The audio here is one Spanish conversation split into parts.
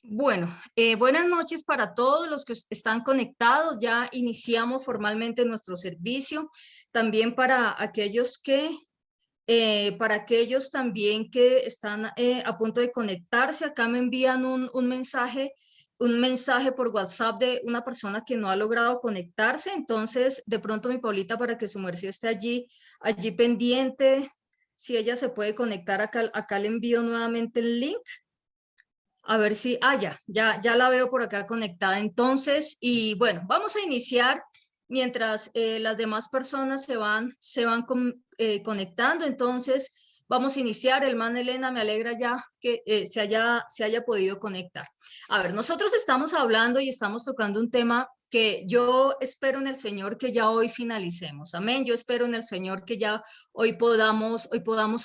Bueno, buenas noches para todos los que están conectados. Ya iniciamos formalmente nuestro servicio. También para aquellos también que están a punto de conectarse. Acá me envían un mensaje por WhatsApp de una persona que no ha logrado conectarse. Entonces, de pronto mi Paulita, para que su merced esté allí pendiente, si ella se puede conectar acá le envío nuevamente el link. A ver si, ya la veo por acá conectada entonces. Y bueno, vamos a iniciar mientras las demás personas conectando. Entonces, vamos a iniciar. El man Elena, me alegra ya que se haya podido conectar. A ver, nosotros estamos hablando y estamos tocando un tema que yo espero en el Señor que ya hoy finalicemos. Amén. Yo espero en el Señor que ya hoy podamos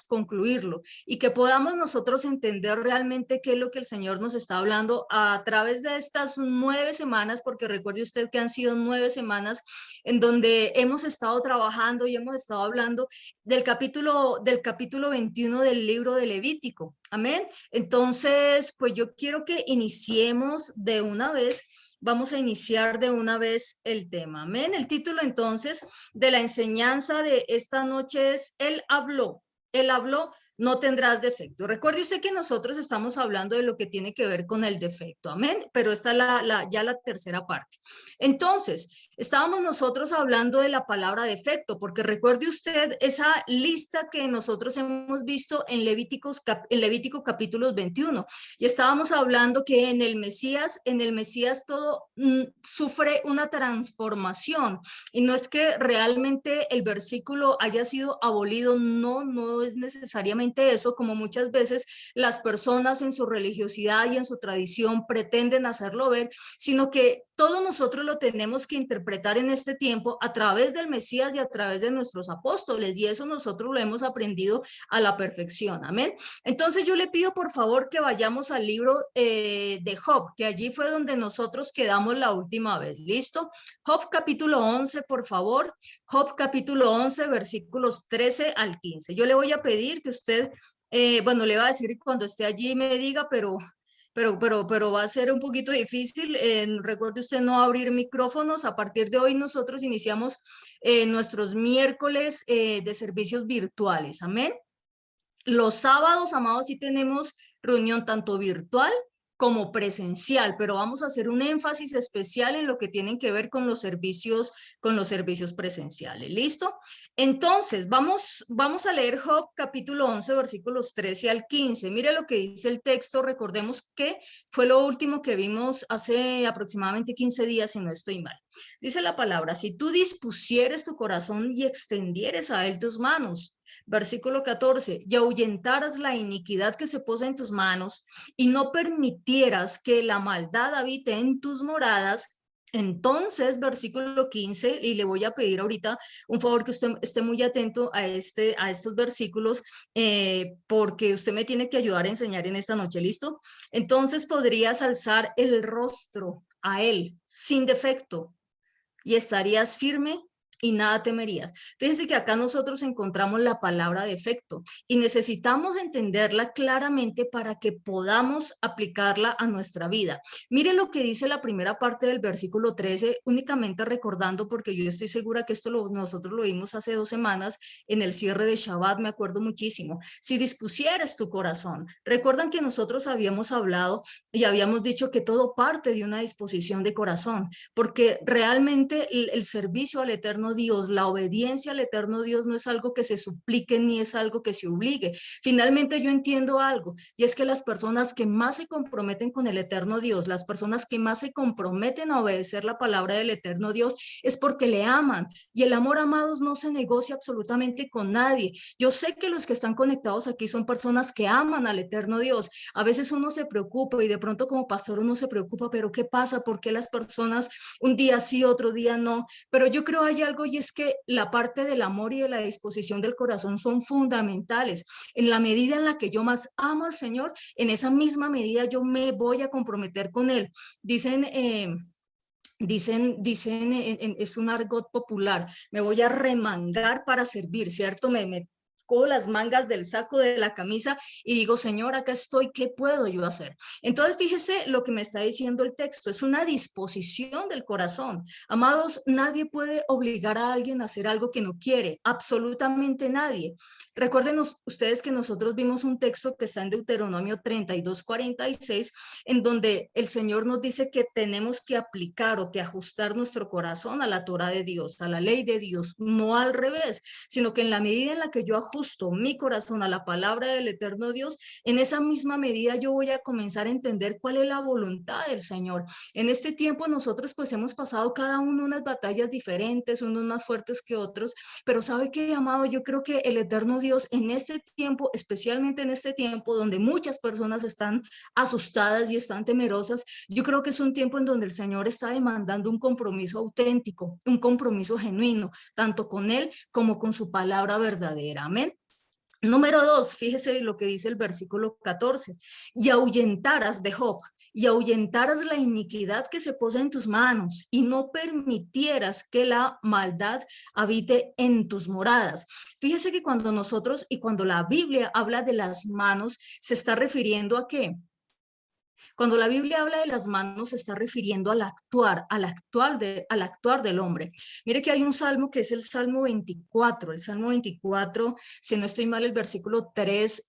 concluirlo y que podamos nosotros entender realmente qué es lo que el Señor nos está hablando a través de estas 9 semanas, porque recuerde usted que han sido 9 semanas en donde hemos estado trabajando y hemos estado hablando del capítulo 21 del libro de Levítico. Amén. Entonces, pues yo quiero que iniciemos de una vez. Vamos a iniciar de una vez el tema. Amén. El título entonces de la enseñanza de esta noche es Él habló, no tendrás defecto. Recuerde usted que nosotros estamos hablando de lo que tiene que ver con el defecto. Amén. Pero esta es ya la tercera parte. Entonces, estábamos nosotros hablando de la palabra defecto, porque recuerde usted esa lista que nosotros hemos visto en Levítico capítulos 21. Y estábamos hablando que en el Mesías todo sufre una transformación. Y no es que realmente el versículo haya sido abolido, no es necesariamente eso, como muchas veces las personas en su religiosidad y en su tradición pretenden hacerlo ver, sino que todo nosotros lo tenemos que interpretar en este tiempo a través del Mesías y a través de nuestros apóstoles, y eso nosotros lo hemos aprendido a la perfección. Amén. Entonces yo le pido por favor que vayamos al libro de Job, que allí fue donde nosotros quedamos la última vez. ¿Listo? Job capítulo 11, por favor. Job capítulo 11, versículos 13 al 15. Yo le voy a pedir que usted, le va a decir cuando esté allí me diga, pero va a ser un poquito difícil. Recuerde usted no abrir micrófonos. A partir de hoy nosotros iniciamos nuestros miércoles de servicios virtuales. Amén. Los sábados, amados, sí tenemos reunión tanto virtual como presencial, pero vamos a hacer un énfasis especial en lo que tienen que ver con los servicios presenciales. ¿Listo? Entonces, vamos a leer Job capítulo 11, versículos 13 al 15. Mire lo que dice el texto. Recordemos que fue lo último que vimos hace aproximadamente 15 días, si no estoy mal. Dice la palabra: si tú dispusieres tu corazón y extendieres a él tus manos. Versículo 14, y ahuyentaras la iniquidad que se posa en tus manos y no permitieras que la maldad habite en tus moradas. Entonces, versículo 15, y le voy a pedir ahorita un favor que usted esté muy atento a estos versículos, porque usted me tiene que ayudar a enseñar en esta noche. ¿Listo? Entonces podrías alzar el rostro a él sin defecto y estarías firme y nada temerías. Fíjense que acá nosotros encontramos la palabra defecto y necesitamos entenderla claramente para que podamos aplicarla a nuestra vida. Mire lo que dice la primera parte del versículo 13, únicamente recordando, porque yo estoy segura que nosotros lo vimos hace 2 semanas en el cierre de Shabbat, me acuerdo muchísimo. Si dispusieras tu corazón, recuerdan que nosotros habíamos hablado y habíamos dicho que todo parte de una disposición de corazón, porque realmente el servicio al eterno Dios, la obediencia al eterno Dios no es algo que se suplique ni es algo que se obligue. Finalmente yo entiendo algo, y es que las personas que más se comprometen con el eterno Dios, las personas que más se comprometen a obedecer la palabra del eterno Dios, es porque le aman, y el amor, amados, no se negocia absolutamente con nadie. Yo sé que los que están conectados aquí son personas que aman al eterno Dios. A veces uno se preocupa y de pronto como pastor uno se preocupa, pero ¿qué pasa? ¿Por qué las personas un día sí, otro día no? Pero yo creo hay algo, y es que la parte del amor y de la disposición del corazón son fundamentales. En la medida en la que yo más amo al Señor, en esa misma medida yo me voy a comprometer con Él. Es un argot popular, me voy a remangar para servir, ¿cierto? cojo las mangas del saco de la camisa y digo, Señor, acá estoy, ¿qué puedo yo hacer? Entonces, fíjese lo que me está diciendo el texto, es una disposición del corazón. Amados, nadie puede obligar a alguien a hacer algo que no quiere, absolutamente nadie. Recuerden ustedes que nosotros vimos un texto que está en Deuteronomio 32:46, en donde el Señor nos dice que tenemos que aplicar o que ajustar nuestro corazón a la Torah de Dios, a la ley de Dios, no al revés, sino que en la medida en la que yo ajusto mi corazón a la palabra del eterno Dios, en esa misma medida yo voy a comenzar a entender cuál es la voluntad del Señor. En este tiempo nosotros pues hemos pasado cada uno unas batallas diferentes, unos más fuertes que otros, pero ¿sabe qué, amado? Yo creo que el eterno Dios en este tiempo, especialmente en este tiempo donde muchas personas están asustadas y están temerosas, yo creo que es un tiempo en donde el Señor está demandando un compromiso auténtico, un compromiso genuino, tanto con Él como con su palabra verdadera. Amén. Número 2, fíjese lo que dice el versículo 14, y ahuyentaras de Job, y ahuyentaras la iniquidad que se posa en tus manos, y no permitieras que la maldad habite en tus moradas. Fíjese que cuando nosotros y cuando la Biblia habla de las manos, se está refiriendo a qué. Cuando la Biblia habla de las manos, se está refiriendo al actuar del hombre. Mire que hay un salmo que es el Salmo 24. El Salmo 24, si no estoy mal, el versículo 3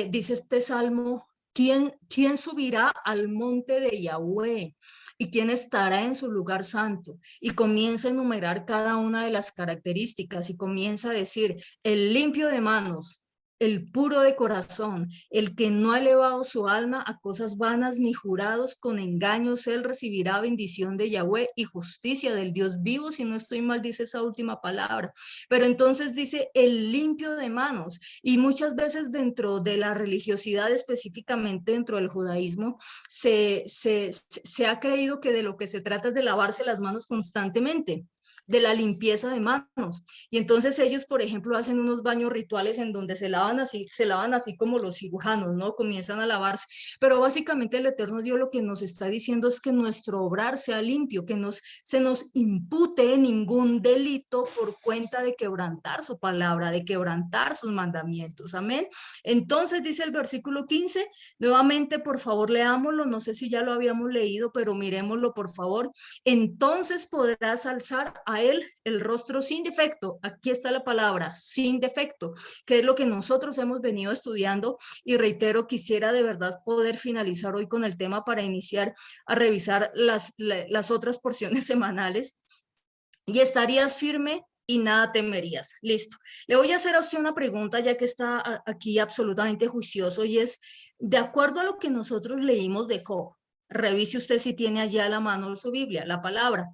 dice este salmo, ¿quién subirá al monte de Yahweh? ¿Y quién estará en su lugar santo? Y comienza a enumerar cada una de las características y comienza a decir, el limpio de manos, el puro de corazón, el que no ha elevado su alma a cosas vanas ni jurados con engaños, él recibirá bendición de Yahweh y justicia del Dios vivo, si no estoy mal, dice esa última palabra. Pero entonces dice el limpio de manos, y muchas veces dentro de la religiosidad, específicamente dentro del judaísmo, se ha creído que de lo que se trata es de lavarse las manos constantemente, de la limpieza de manos. Y entonces ellos, por ejemplo, hacen unos baños rituales en donde se lavan así como los cirujanos, ¿no? Comienzan a lavarse. Pero básicamente el Eterno Dios lo que nos está diciendo es que nuestro obrar sea limpio, que se nos impute ningún delito por cuenta de quebrantar su palabra, de quebrantar sus mandamientos. Amén. Entonces dice el versículo 15, nuevamente, por favor, leámoslo. No sé si ya lo habíamos leído, pero miremoslo, por favor. Entonces podrás alzar a él el rostro sin defecto. Aquí está la palabra, sin defecto, que es lo que nosotros hemos venido estudiando, y reitero, quisiera de verdad poder finalizar hoy con el tema para iniciar a revisar las otras porciones semanales, y estarías firme y nada temerías. Listo. Le voy a hacer a usted una pregunta, ya que está aquí absolutamente juicioso, y es, de acuerdo a lo que nosotros leímos de Job, revise usted si tiene allá a la mano su Biblia, la palabra.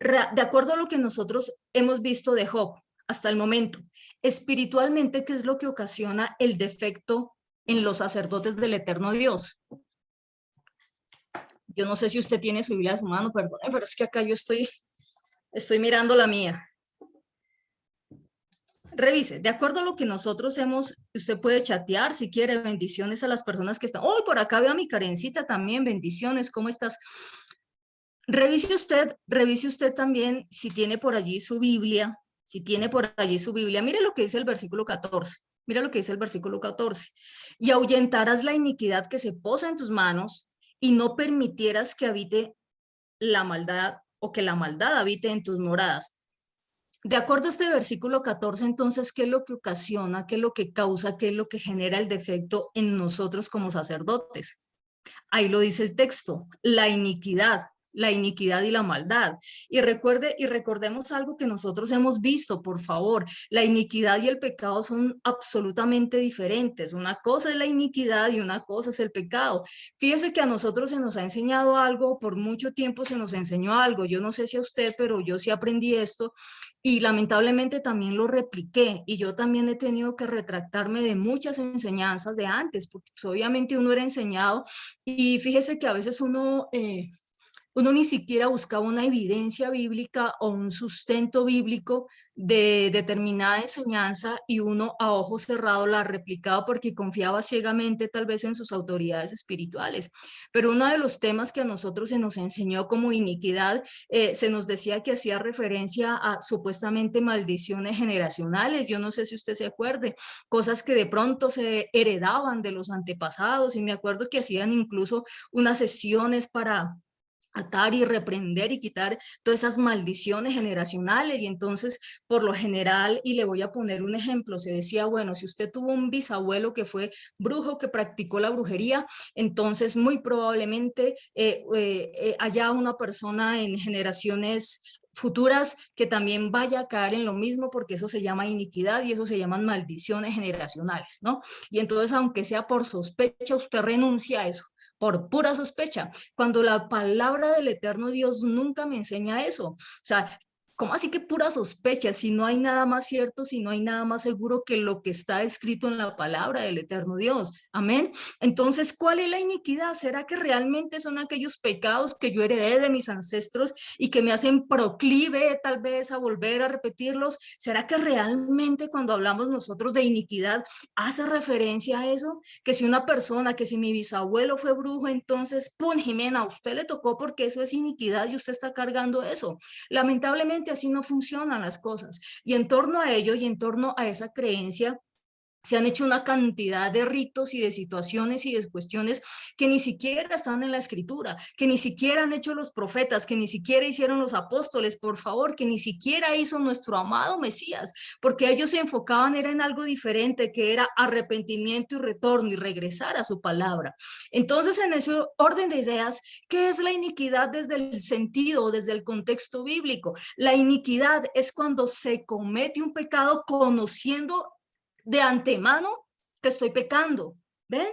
De acuerdo a lo que nosotros hemos visto de Job hasta el momento, espiritualmente, ¿qué es lo que ocasiona el defecto en los sacerdotes del eterno Dios? Yo no sé si usted tiene su Biblia a su mano, perdón, pero es que acá yo estoy mirando la mía. Revise, de acuerdo a lo que nosotros hemos, usted puede chatear si quiere, bendiciones a las personas que están. ¡Oh, por acá veo a mi Karencita también! Bendiciones, ¿cómo estás? Revise usted también si tiene por allí su Biblia, mire lo que dice el versículo 14, mira lo que dice el versículo 14, y ahuyentarás la iniquidad que se posa en tus manos, y no permitieras que habite la maldad, o que la maldad habite en tus moradas. De acuerdo a este versículo 14, entonces, ¿qué es lo que ocasiona, qué es lo que causa, qué es lo que genera el defecto en nosotros como sacerdotes? Ahí lo dice el texto, la iniquidad y la maldad. Y recordemos algo que nosotros hemos visto, por favor, la iniquidad y el pecado son absolutamente diferentes. Una cosa es la iniquidad y una cosa es el pecado. Fíjese que a nosotros se nos ha enseñado algo, por mucho tiempo se nos enseñó algo. Yo no sé si a usted, pero yo sí aprendí esto, y lamentablemente también lo repliqué, y yo también he tenido que retractarme de muchas enseñanzas de antes, porque pues, obviamente uno era enseñado, y fíjese que a veces uno uno ni siquiera buscaba una evidencia bíblica o un sustento bíblico de determinada enseñanza y uno a ojo cerrado la replicaba porque confiaba ciegamente tal vez en sus autoridades espirituales. Pero uno de los temas que a nosotros se nos enseñó como iniquidad, se nos decía que hacía referencia a supuestamente maldiciones generacionales. Yo no sé si usted se acuerde, cosas que de pronto se heredaban de los antepasados, y me acuerdo que hacían incluso unas sesiones para atar y reprender y quitar todas esas maldiciones generacionales. Y entonces, por lo general, y le voy a poner un ejemplo, se decía, bueno, si usted tuvo un bisabuelo que fue brujo, que practicó la brujería, entonces muy probablemente haya una persona en generaciones futuras que también vaya a caer en lo mismo, porque eso se llama iniquidad y eso se llaman maldiciones generacionales, ¿no? Y entonces, aunque sea por sospecha, usted renuncia a eso por pura sospecha, cuando la palabra del eterno Dios nunca me enseña eso. O sea, ¿cómo así que pura sospecha? Si no hay nada más cierto, si no hay nada más seguro que lo que está escrito en la palabra del eterno Dios. Amén. Entonces, ¿cuál es la iniquidad? ¿Será que realmente son aquellos pecados que yo heredé de mis ancestros y que me hacen proclive tal vez a volver a repetirlos? ¿Será que realmente cuando hablamos nosotros de iniquidad hace referencia a eso? Que si una persona, que si mi bisabuelo fue brujo, entonces, ¡pum! Jimena, a usted le tocó porque eso es iniquidad y usted está cargando eso. Lamentablemente así no funcionan las cosas. Y en torno a ello y en torno a esa creencia, se han hecho una cantidad de ritos y de situaciones y de cuestiones que ni siquiera están en la escritura, que ni siquiera han hecho los profetas, que ni siquiera hicieron los apóstoles, por favor, que ni siquiera hizo nuestro amado Mesías, porque ellos se enfocaban era en algo diferente, que era arrepentimiento y retorno y regresar a su palabra. Entonces, en ese orden de ideas, ¿qué es la iniquidad desde el sentido, desde el contexto bíblico? La iniquidad es cuando se comete un pecado conociendo de antemano que estoy pecando. ¿Ven?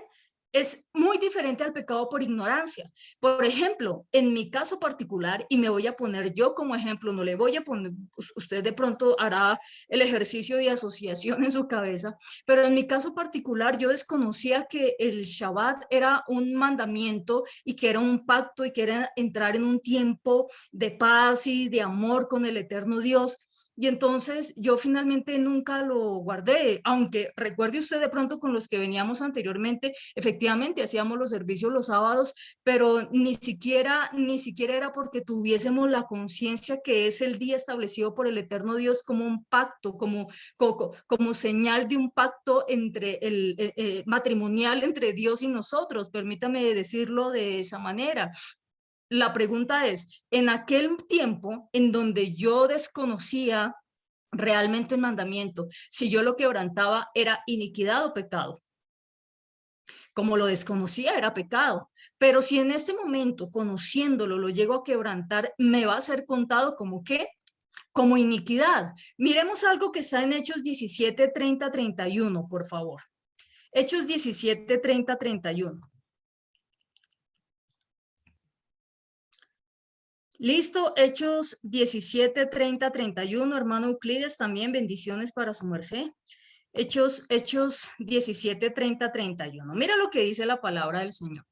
Es muy diferente al pecado por ignorancia. Por ejemplo, en mi caso particular, y me voy a poner yo como ejemplo, no le voy a poner, usted de pronto hará el ejercicio de asociación en su cabeza, pero en mi caso particular yo desconocía que el Shabbat era un mandamiento y que era un pacto y que era entrar en un tiempo de paz y de amor con el eterno Dios. Y entonces yo finalmente nunca lo guardé, aunque recuerde usted de pronto con los que veníamos anteriormente, efectivamente hacíamos los servicios los sábados, pero ni siquiera era porque tuviésemos la conciencia que es el día establecido por el eterno Dios como un pacto, como señal de un pacto entre matrimonial entre Dios y nosotros, permítame decirlo de esa manera. La pregunta es, en aquel tiempo en donde yo desconocía realmente el mandamiento, si yo lo quebrantaba era iniquidad o pecado. Como lo desconocía era pecado, pero si en este momento, conociéndolo, lo llego a quebrantar, me va a ser contado como qué, como iniquidad. Miremos algo que está en Hechos 17, 30, 31, por favor. Hechos 17, 30, 31. Listo, Hechos 17, 30, 31, hermano Euclides, también bendiciones para su merced. Hechos 17, 30, 31. Mira lo que dice la palabra del Señor.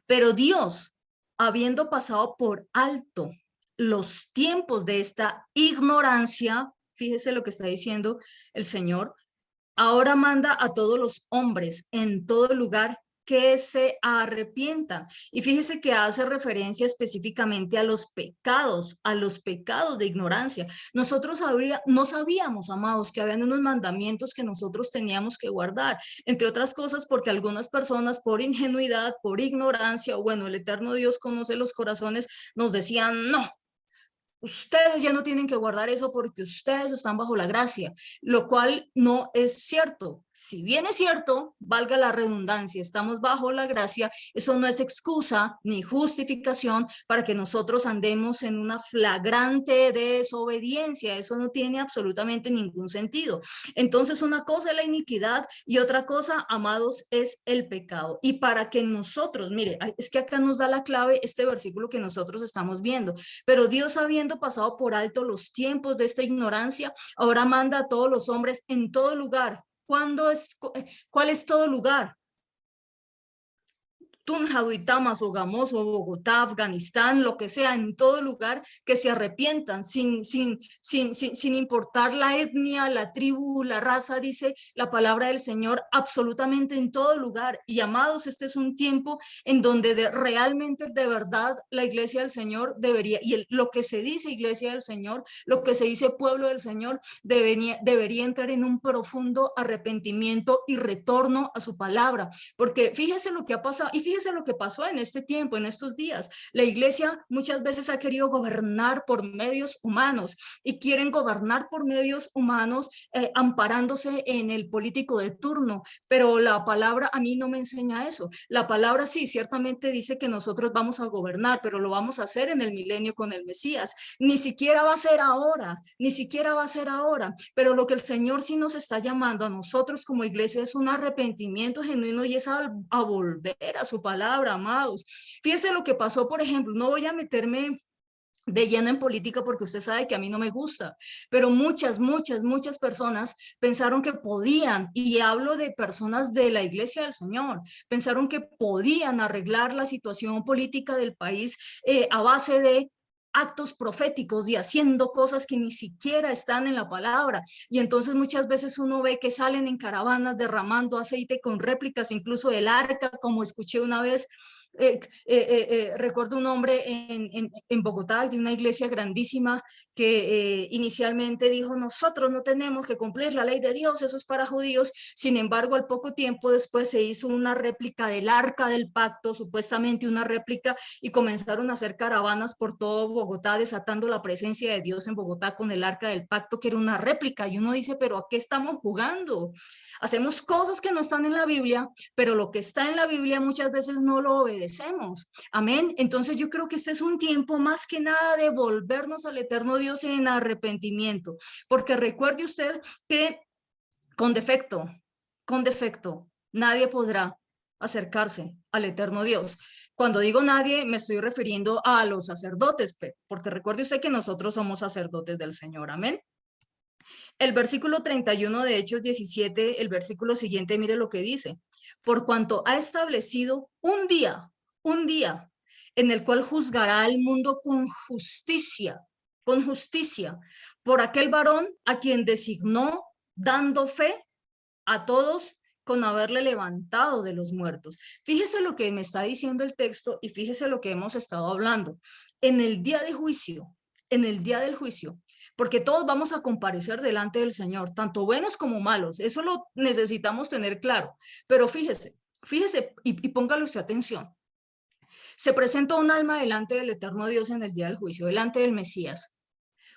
Pero Dios, habiendo pasado por alto los tiempos de esta ignorancia, fíjese lo que está diciendo el Señor, ahora manda a todos los hombres en todo lugar que se arrepientan. Y fíjese que hace referencia específicamente a los pecados de ignorancia. Nosotros no sabíamos, amados, que habían unos mandamientos que nosotros teníamos que guardar, entre otras cosas porque algunas personas por ingenuidad, por ignorancia, o bueno, el eterno Dios conoce los corazones, nos decían, no, ustedes ya no tienen que guardar eso porque ustedes están bajo la gracia, lo cual no es cierto. Si bien es cierto, valga la redundancia, estamos bajo la gracia, eso no es excusa ni justificación para que nosotros andemos en una flagrante desobediencia. Eso no tiene absolutamente ningún sentido. Entonces, una cosa es la iniquidad y otra cosa, amados, es el pecado. Y para que nosotros, mire, es que acá nos da la clave este versículo que nosotros estamos viendo. Pero Dios, habiendo pasado por alto los tiempos de esta ignorancia, ahora manda a todos los hombres en todo lugar. ¿Cuál es todo lugar? Tunja, Duitama, Sogamoso, Bogotá, Afganistán, lo que sea, en todo lugar, que se arrepientan sin importar la etnia, la tribu, la raza, dice la palabra del Señor, absolutamente en todo lugar. Y amados, este es un tiempo en donde realmente, de verdad, la iglesia del Señor debería, lo que se dice iglesia del Señor, lo que se dice pueblo del Señor, debería entrar en un profundo arrepentimiento y retorno a su palabra, porque fíjese lo que ha pasado y fíjese lo que pasó en este tiempo, en estos días. La iglesia muchas veces ha querido gobernar por medios humanos y quieren gobernar por medios humanos amparándose en el político de turno, pero la palabra a mí no me enseña eso. La palabra sí, ciertamente dice que nosotros vamos a gobernar, pero lo vamos a hacer en el milenio con el Mesías. Ni siquiera va a ser ahora, ni siquiera va a ser ahora, pero lo que el Señor sí nos está llamando a nosotros como iglesia es un arrepentimiento genuino y es a volver a su palabra, amados. Fíjense lo que pasó, por ejemplo, no voy a meterme de lleno en política porque usted sabe que a mí no me gusta, pero muchas personas pensaron que podían, y hablo de personas de la iglesia del Señor, pensaron que podían arreglar la situación política del país a base de actos proféticos y haciendo cosas que ni siquiera están en la palabra. Y entonces muchas veces uno ve que salen en caravanas derramando aceite con réplicas incluso del arca, como escuché una vez. Recuerdo un hombre en Bogotá, de una iglesia grandísima, que inicialmente dijo: nosotros no tenemos que cumplir la ley de Dios, eso es para judíos. Sin embargo, al poco tiempo después se hizo una réplica del arca del pacto, supuestamente una réplica, y comenzaron a hacer caravanas por todo Bogotá, desatando la presencia de Dios en Bogotá con el arca del pacto, que era una réplica. Y uno dice: pero ¿a qué estamos jugando? Hacemos cosas que no están en la Biblia, pero lo que está en la Biblia muchas veces no lo obedecemos. Amén. Entonces yo creo que este es un tiempo más que nada de volvernos al eterno Dios en arrepentimiento, porque recuerde usted que con defecto, nadie podrá acercarse al eterno Dios. Cuando digo nadie, me estoy refiriendo a los sacerdotes, porque recuerde usted que nosotros somos sacerdotes del Señor. Amén. El versículo 31 de Hechos 17, el versículo siguiente, mire lo que dice: por cuanto ha establecido un día en el cual juzgará al mundo con justicia, por aquel varón a quien designó, dando fe a todos con haberle levantado de los muertos. Fíjese lo que me está diciendo el texto y fíjese lo que hemos estado hablando. En el día de juicio, en el día del juicio, porque todos vamos a comparecer delante del Señor, tanto buenos como malos, eso lo necesitamos tener claro, pero fíjese y póngale usted atención. Se presenta un alma delante del eterno Dios en el día del juicio, delante del Mesías,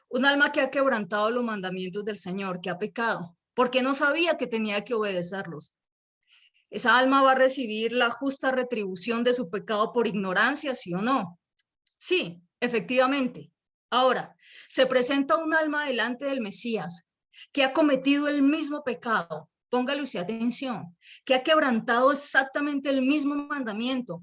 un alma que ha quebrantado los mandamientos del Señor, que ha pecado, porque no sabía que tenía que obedecerlos. Esa alma va a recibir la justa retribución de su pecado por ignorancia, ¿sí o no? Sí, efectivamente. Ahora, se presenta un alma delante del Mesías que ha cometido el mismo pecado, póngale usted atención, que ha quebrantado exactamente el mismo mandamiento,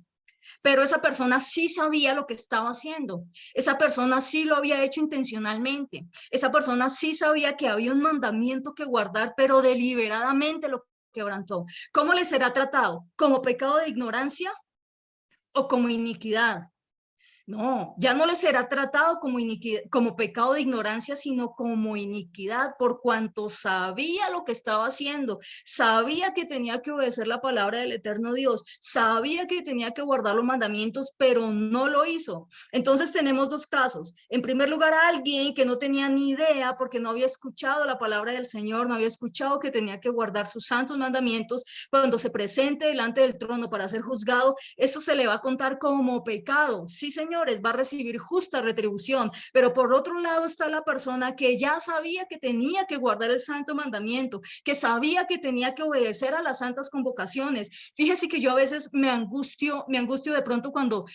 pero esa persona sí sabía lo que estaba haciendo, esa persona sí lo había hecho intencionalmente, esa persona sí sabía que había un mandamiento que guardar, pero deliberadamente lo quebrantó. ¿Cómo le será tratado? ¿Como pecado de ignorancia o como iniquidad? No, ya no le será tratado como iniquidad, como pecado de ignorancia, sino como iniquidad, por cuanto sabía lo que estaba haciendo, sabía que tenía que obedecer la palabra del eterno Dios, sabía que tenía que guardar los mandamientos, pero no lo hizo. Entonces tenemos dos casos. En primer lugar, a alguien que no tenía ni idea porque no había escuchado la palabra del Señor, no había escuchado que tenía que guardar sus santos mandamientos. Cuando se presente delante del trono para ser juzgado, eso se le va a contar como pecado. Sí, Señor, va a recibir justa retribución, pero por otro lado está la persona que ya sabía que tenía que guardar el santo mandamiento, que sabía que tenía que obedecer a las santas convocaciones. Fíjese que yo a veces me angustio de pronto cuando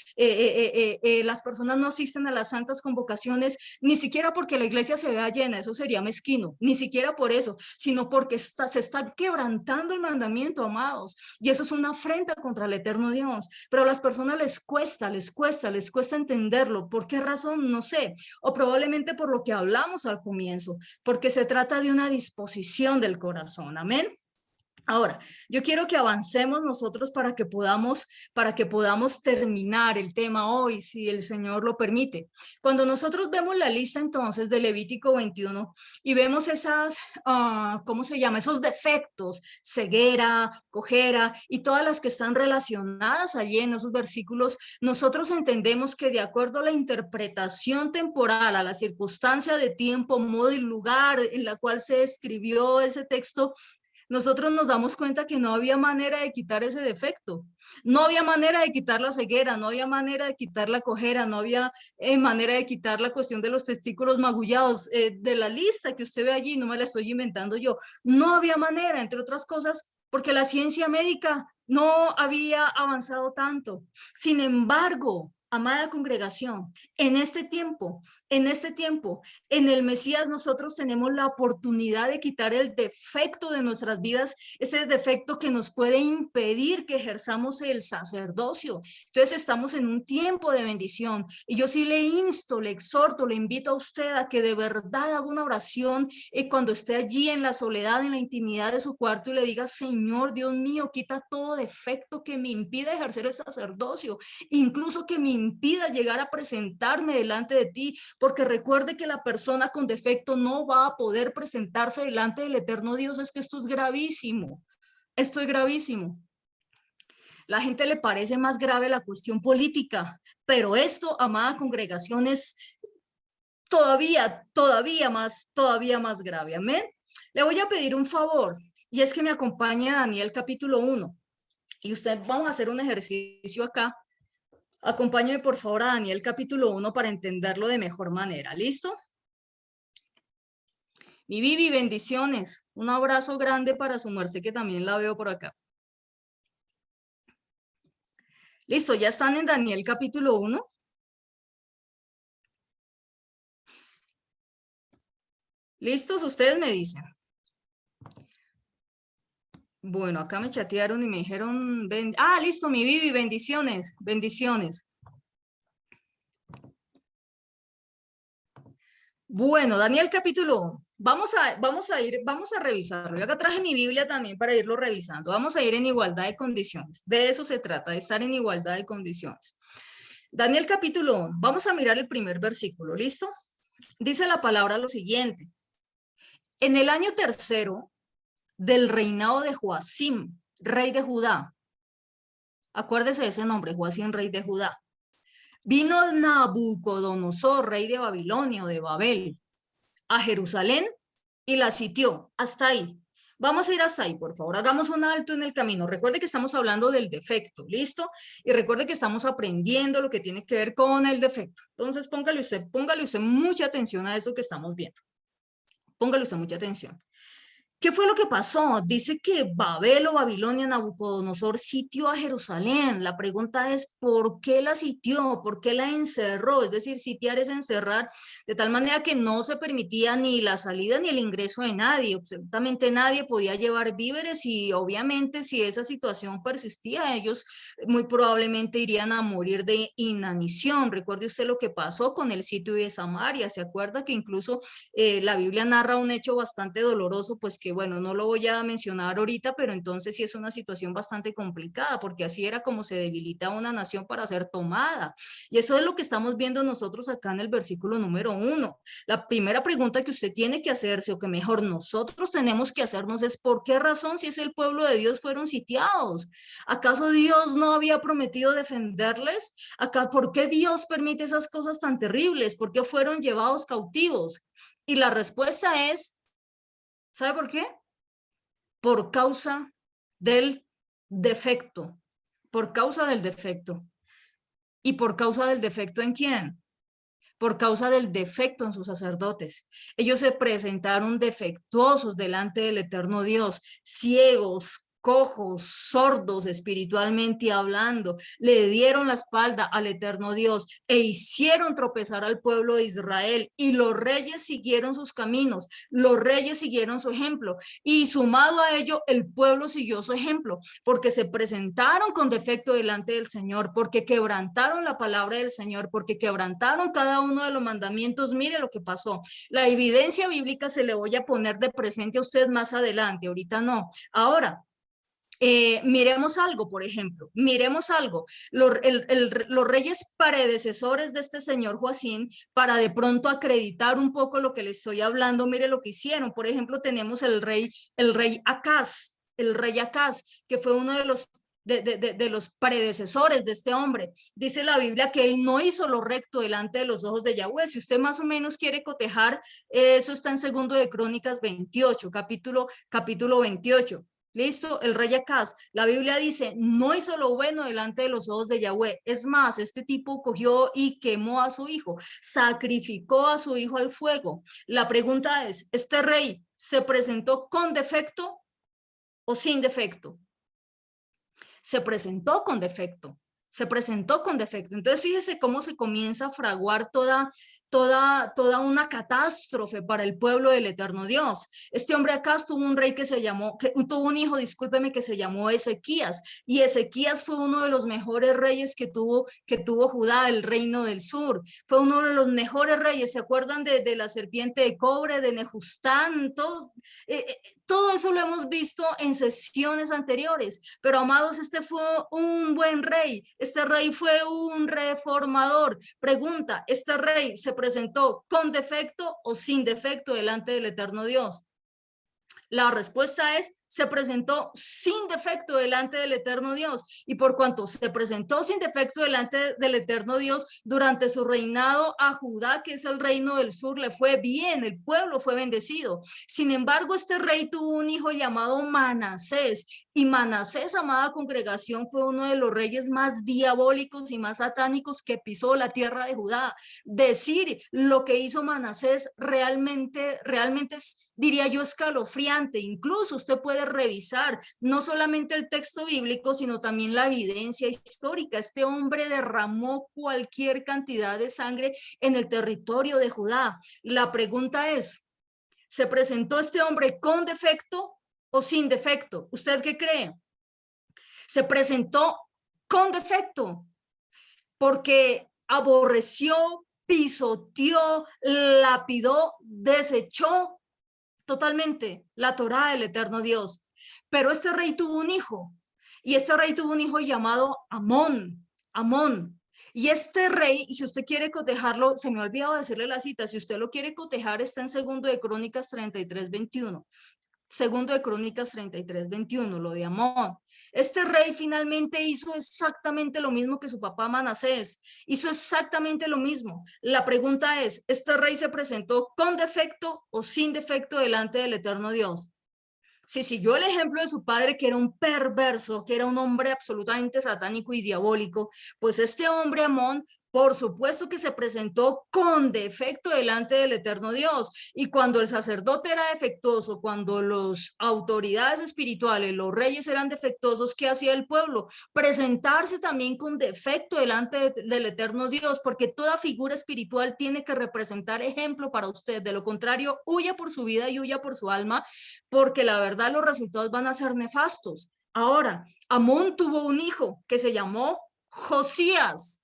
las personas no asisten a las santas convocaciones, ni siquiera porque la iglesia se vea llena, eso sería mezquino, ni siquiera por eso, sino porque se está quebrantando el mandamiento, amados, y eso es una afrenta contra el eterno Dios, pero a las personas les cuesta entenderlo. ¿Por qué razón? No sé, o probablemente por lo que hablamos al comienzo, porque se trata de una disposición del corazón. Amén. Ahora, yo quiero que avancemos nosotros para que podamos terminar el tema hoy, si el Señor lo permite. Cuando nosotros vemos la lista entonces de Levítico 21 y vemos esas, ¿cómo se llama? Esos defectos, ceguera, cojera y todas las que están relacionadas allí en esos versículos, nosotros entendemos que de acuerdo a la interpretación temporal, a la circunstancia de tiempo, modo y lugar en la cual se escribió ese texto, nosotros nos damos cuenta que no había manera de quitar ese defecto, no había manera de quitar la ceguera, no había manera de quitar la cojera, no había manera de quitar la cuestión de los testículos magullados, de la lista que usted ve allí, no me la estoy inventando yo, no había manera, entre otras cosas, porque la ciencia médica no había avanzado tanto. Sin embargo, amada congregación, en este tiempo, en el Mesías nosotros tenemos la oportunidad de quitar el defecto de nuestras vidas, ese defecto que nos puede impedir que ejerzamos el sacerdocio. Entonces estamos en un tiempo de bendición y yo sí le insto, le exhorto, le invito a usted a que de verdad haga una oración cuando esté allí en la soledad, en la intimidad de su cuarto y le diga, Señor Dios mío, quita todo defecto que me impida ejercer el sacerdocio, incluso que me impida llegar a presentarme delante de ti, porque recuerde que la persona con defecto no va a poder presentarse delante del eterno Dios. Es que esto es gravísimo, esto es gravísimo. La gente le parece más grave la cuestión política, pero esto, amada congregación, es todavía más grave. Amén. Le voy a pedir un favor y es que me acompañe a Daniel capítulo 1 y usted vamos a hacer un ejercicio acá. Acompáñeme por favor a Daniel capítulo 1 para entenderlo de mejor manera. ¿Listo? Mi Vivi, bendiciones. Un abrazo grande para su merced que también la veo por acá. Listo, ya están en Daniel capítulo 1. ¿Listos? Ustedes me dicen. Bueno, acá me chatearon y me dijeron, listo, mi Vivi, bendiciones, bendiciones. Bueno, Daniel capítulo 1. Vamos a revisarlo. Yo acá traje mi Biblia también para irlo revisando. Vamos a ir en igualdad de condiciones. De eso se trata, de estar en igualdad de condiciones. Daniel capítulo 1. Vamos a mirar el primer versículo. ¿Listo? Dice la palabra lo siguiente. En el año tercero del reinado de Joacim, rey de Judá. Acuérdese de ese nombre, Joacim, rey de Judá. Vino Nabucodonosor, rey de Babilonia o de Babel, a Jerusalén y la sitió. Hasta ahí. Vamos a ir hasta ahí, por favor. Hagamos un alto en el camino. Recuerde que estamos hablando del defecto, ¿listo? Y recuerde que estamos aprendiendo lo que tiene que ver con el defecto. Entonces, póngale usted mucha atención a eso que estamos viendo. Póngale usted mucha atención. ¿Qué fue lo que pasó? Dice que Babel o Babilonia, Nabucodonosor sitió a Jerusalén. La pregunta es, ¿por qué la sitió? ¿Por qué la encerró? Es decir, sitiar es encerrar de tal manera que no se permitía ni la salida ni el ingreso de nadie. Absolutamente nadie podía llevar víveres y obviamente si esa situación persistía, ellos muy probablemente irían a morir de inanición. Recuerde usted lo que pasó con el sitio de Samaria. ¿Se acuerda que incluso la Biblia narra un hecho bastante doloroso, pues que bueno, no lo voy a mencionar ahorita, pero entonces sí es una situación bastante complicada, porque así era como se debilita una nación para ser tomada. Y eso es lo que estamos viendo nosotros acá en el versículo número 1. La primera pregunta que usted tiene que hacerse, o que mejor nosotros tenemos que hacernos, es ¿por qué razón, si es el pueblo de Dios, fueron sitiados? ¿Acaso Dios no había prometido defenderles? ¿Acá por qué Dios permite esas cosas tan terribles? ¿Por qué fueron llevados cautivos? Y la respuesta es, ¿sabe por qué? Por causa del defecto, por causa del defecto. ¿Y por causa del defecto en quién? Por causa del defecto en sus sacerdotes. Ellos se presentaron defectuosos delante del eterno Dios, ciegos, cojos, sordos espiritualmente hablando, le dieron la espalda al eterno Dios e hicieron tropezar al pueblo de Israel, y los reyes siguieron sus caminos, los reyes siguieron su ejemplo, y sumado a ello el pueblo siguió su ejemplo, porque se presentaron con defecto delante del Señor, porque quebrantaron la palabra del Señor, porque quebrantaron cada uno de los mandamientos. Mire lo que pasó. La evidencia bíblica se le voy a poner de presente a usted más adelante, ahorita no. Ahora, Miremos algo, por ejemplo, miremos algo. Los reyes predecesores de este señor Joacín, para de pronto acreditar un poco lo que le estoy hablando, mire lo que hicieron. Por ejemplo, tenemos el rey Acaz, que fue uno de los predecesores de este hombre. Dice la Biblia que él no hizo lo recto delante de los ojos de Yahweh. Si usted más o menos quiere cotejar, eso está en segundo de Crónicas 28, capítulo 28. Listo, el rey Acaz, la Biblia dice, no hizo lo bueno delante de los ojos de Yahweh. Es más, este tipo cogió y quemó a su hijo, sacrificó a su hijo al fuego. La pregunta es, ¿este rey se presentó con defecto o sin defecto? Se presentó con defecto. Entonces, fíjese cómo se comienza a fraguar toda una catástrofe para el pueblo del eterno Dios. Este hombre acá tuvo un rey tuvo un hijo, discúlpeme, que se llamó Ezequías, y Ezequías fue uno de los mejores reyes que tuvo Judá, el reino del sur. Fue uno de los mejores reyes. ¿Se acuerdan de la serpiente de cobre, de Nejustán? Todo eso lo hemos visto en sesiones anteriores, pero amados, este fue un buen rey, este rey fue un reformador. Pregunta, ¿este rey se presentó con defecto o sin defecto delante del eterno Dios? La respuesta es, se presentó sin defecto delante del eterno Dios, y por cuanto se presentó sin defecto delante del eterno Dios, durante su reinado a Judá, que es el reino del sur, le fue bien, el pueblo fue bendecido. Sin embargo, este rey tuvo un hijo llamado Manasés, y Manasés, amada congregación, fue uno de los reyes más diabólicos y más satánicos que pisó la tierra de Judá. Decir lo que hizo Manasés realmente es, diría yo, escalofriante. Incluso usted puede revisar no solamente el texto bíblico, sino también la evidencia histórica. Este hombre derramó cualquier cantidad de sangre en el territorio de Judá. La pregunta es, ¿se presentó este hombre con defecto o sin defecto? ¿Usted qué cree? Se presentó con defecto porque aborreció, pisoteó, lapidó, desechó totalmente la Torá del eterno Dios. Pero este rey tuvo un hijo, y este rey tuvo un hijo llamado Amón. Y este rey, y si usted quiere cotejarlo, se me ha olvidado decirle la cita, si usted lo quiere cotejar, está en segundo de Crónicas 33:21. Segundo de Crónicas 33:21, lo de Amón. Este rey finalmente hizo exactamente lo mismo que su papá Manasés, hizo exactamente lo mismo. La pregunta es, ¿este rey se presentó con defecto o sin defecto delante del eterno Dios? Si siguió el ejemplo de su padre, que era un perverso, que era un hombre absolutamente satánico y diabólico, pues este hombre Amón, por supuesto que se presentó con defecto delante del eterno Dios. Y cuando el sacerdote era defectuoso, cuando las autoridades espirituales, los reyes eran defectuosos, ¿qué hacía el pueblo? Presentarse también con defecto delante del eterno Dios, porque toda figura espiritual tiene que representar ejemplo para usted. De lo contrario, huya por su vida y huya por su alma, porque la verdad los resultados van a ser nefastos. Ahora, Amón tuvo un hijo que se llamó Josías,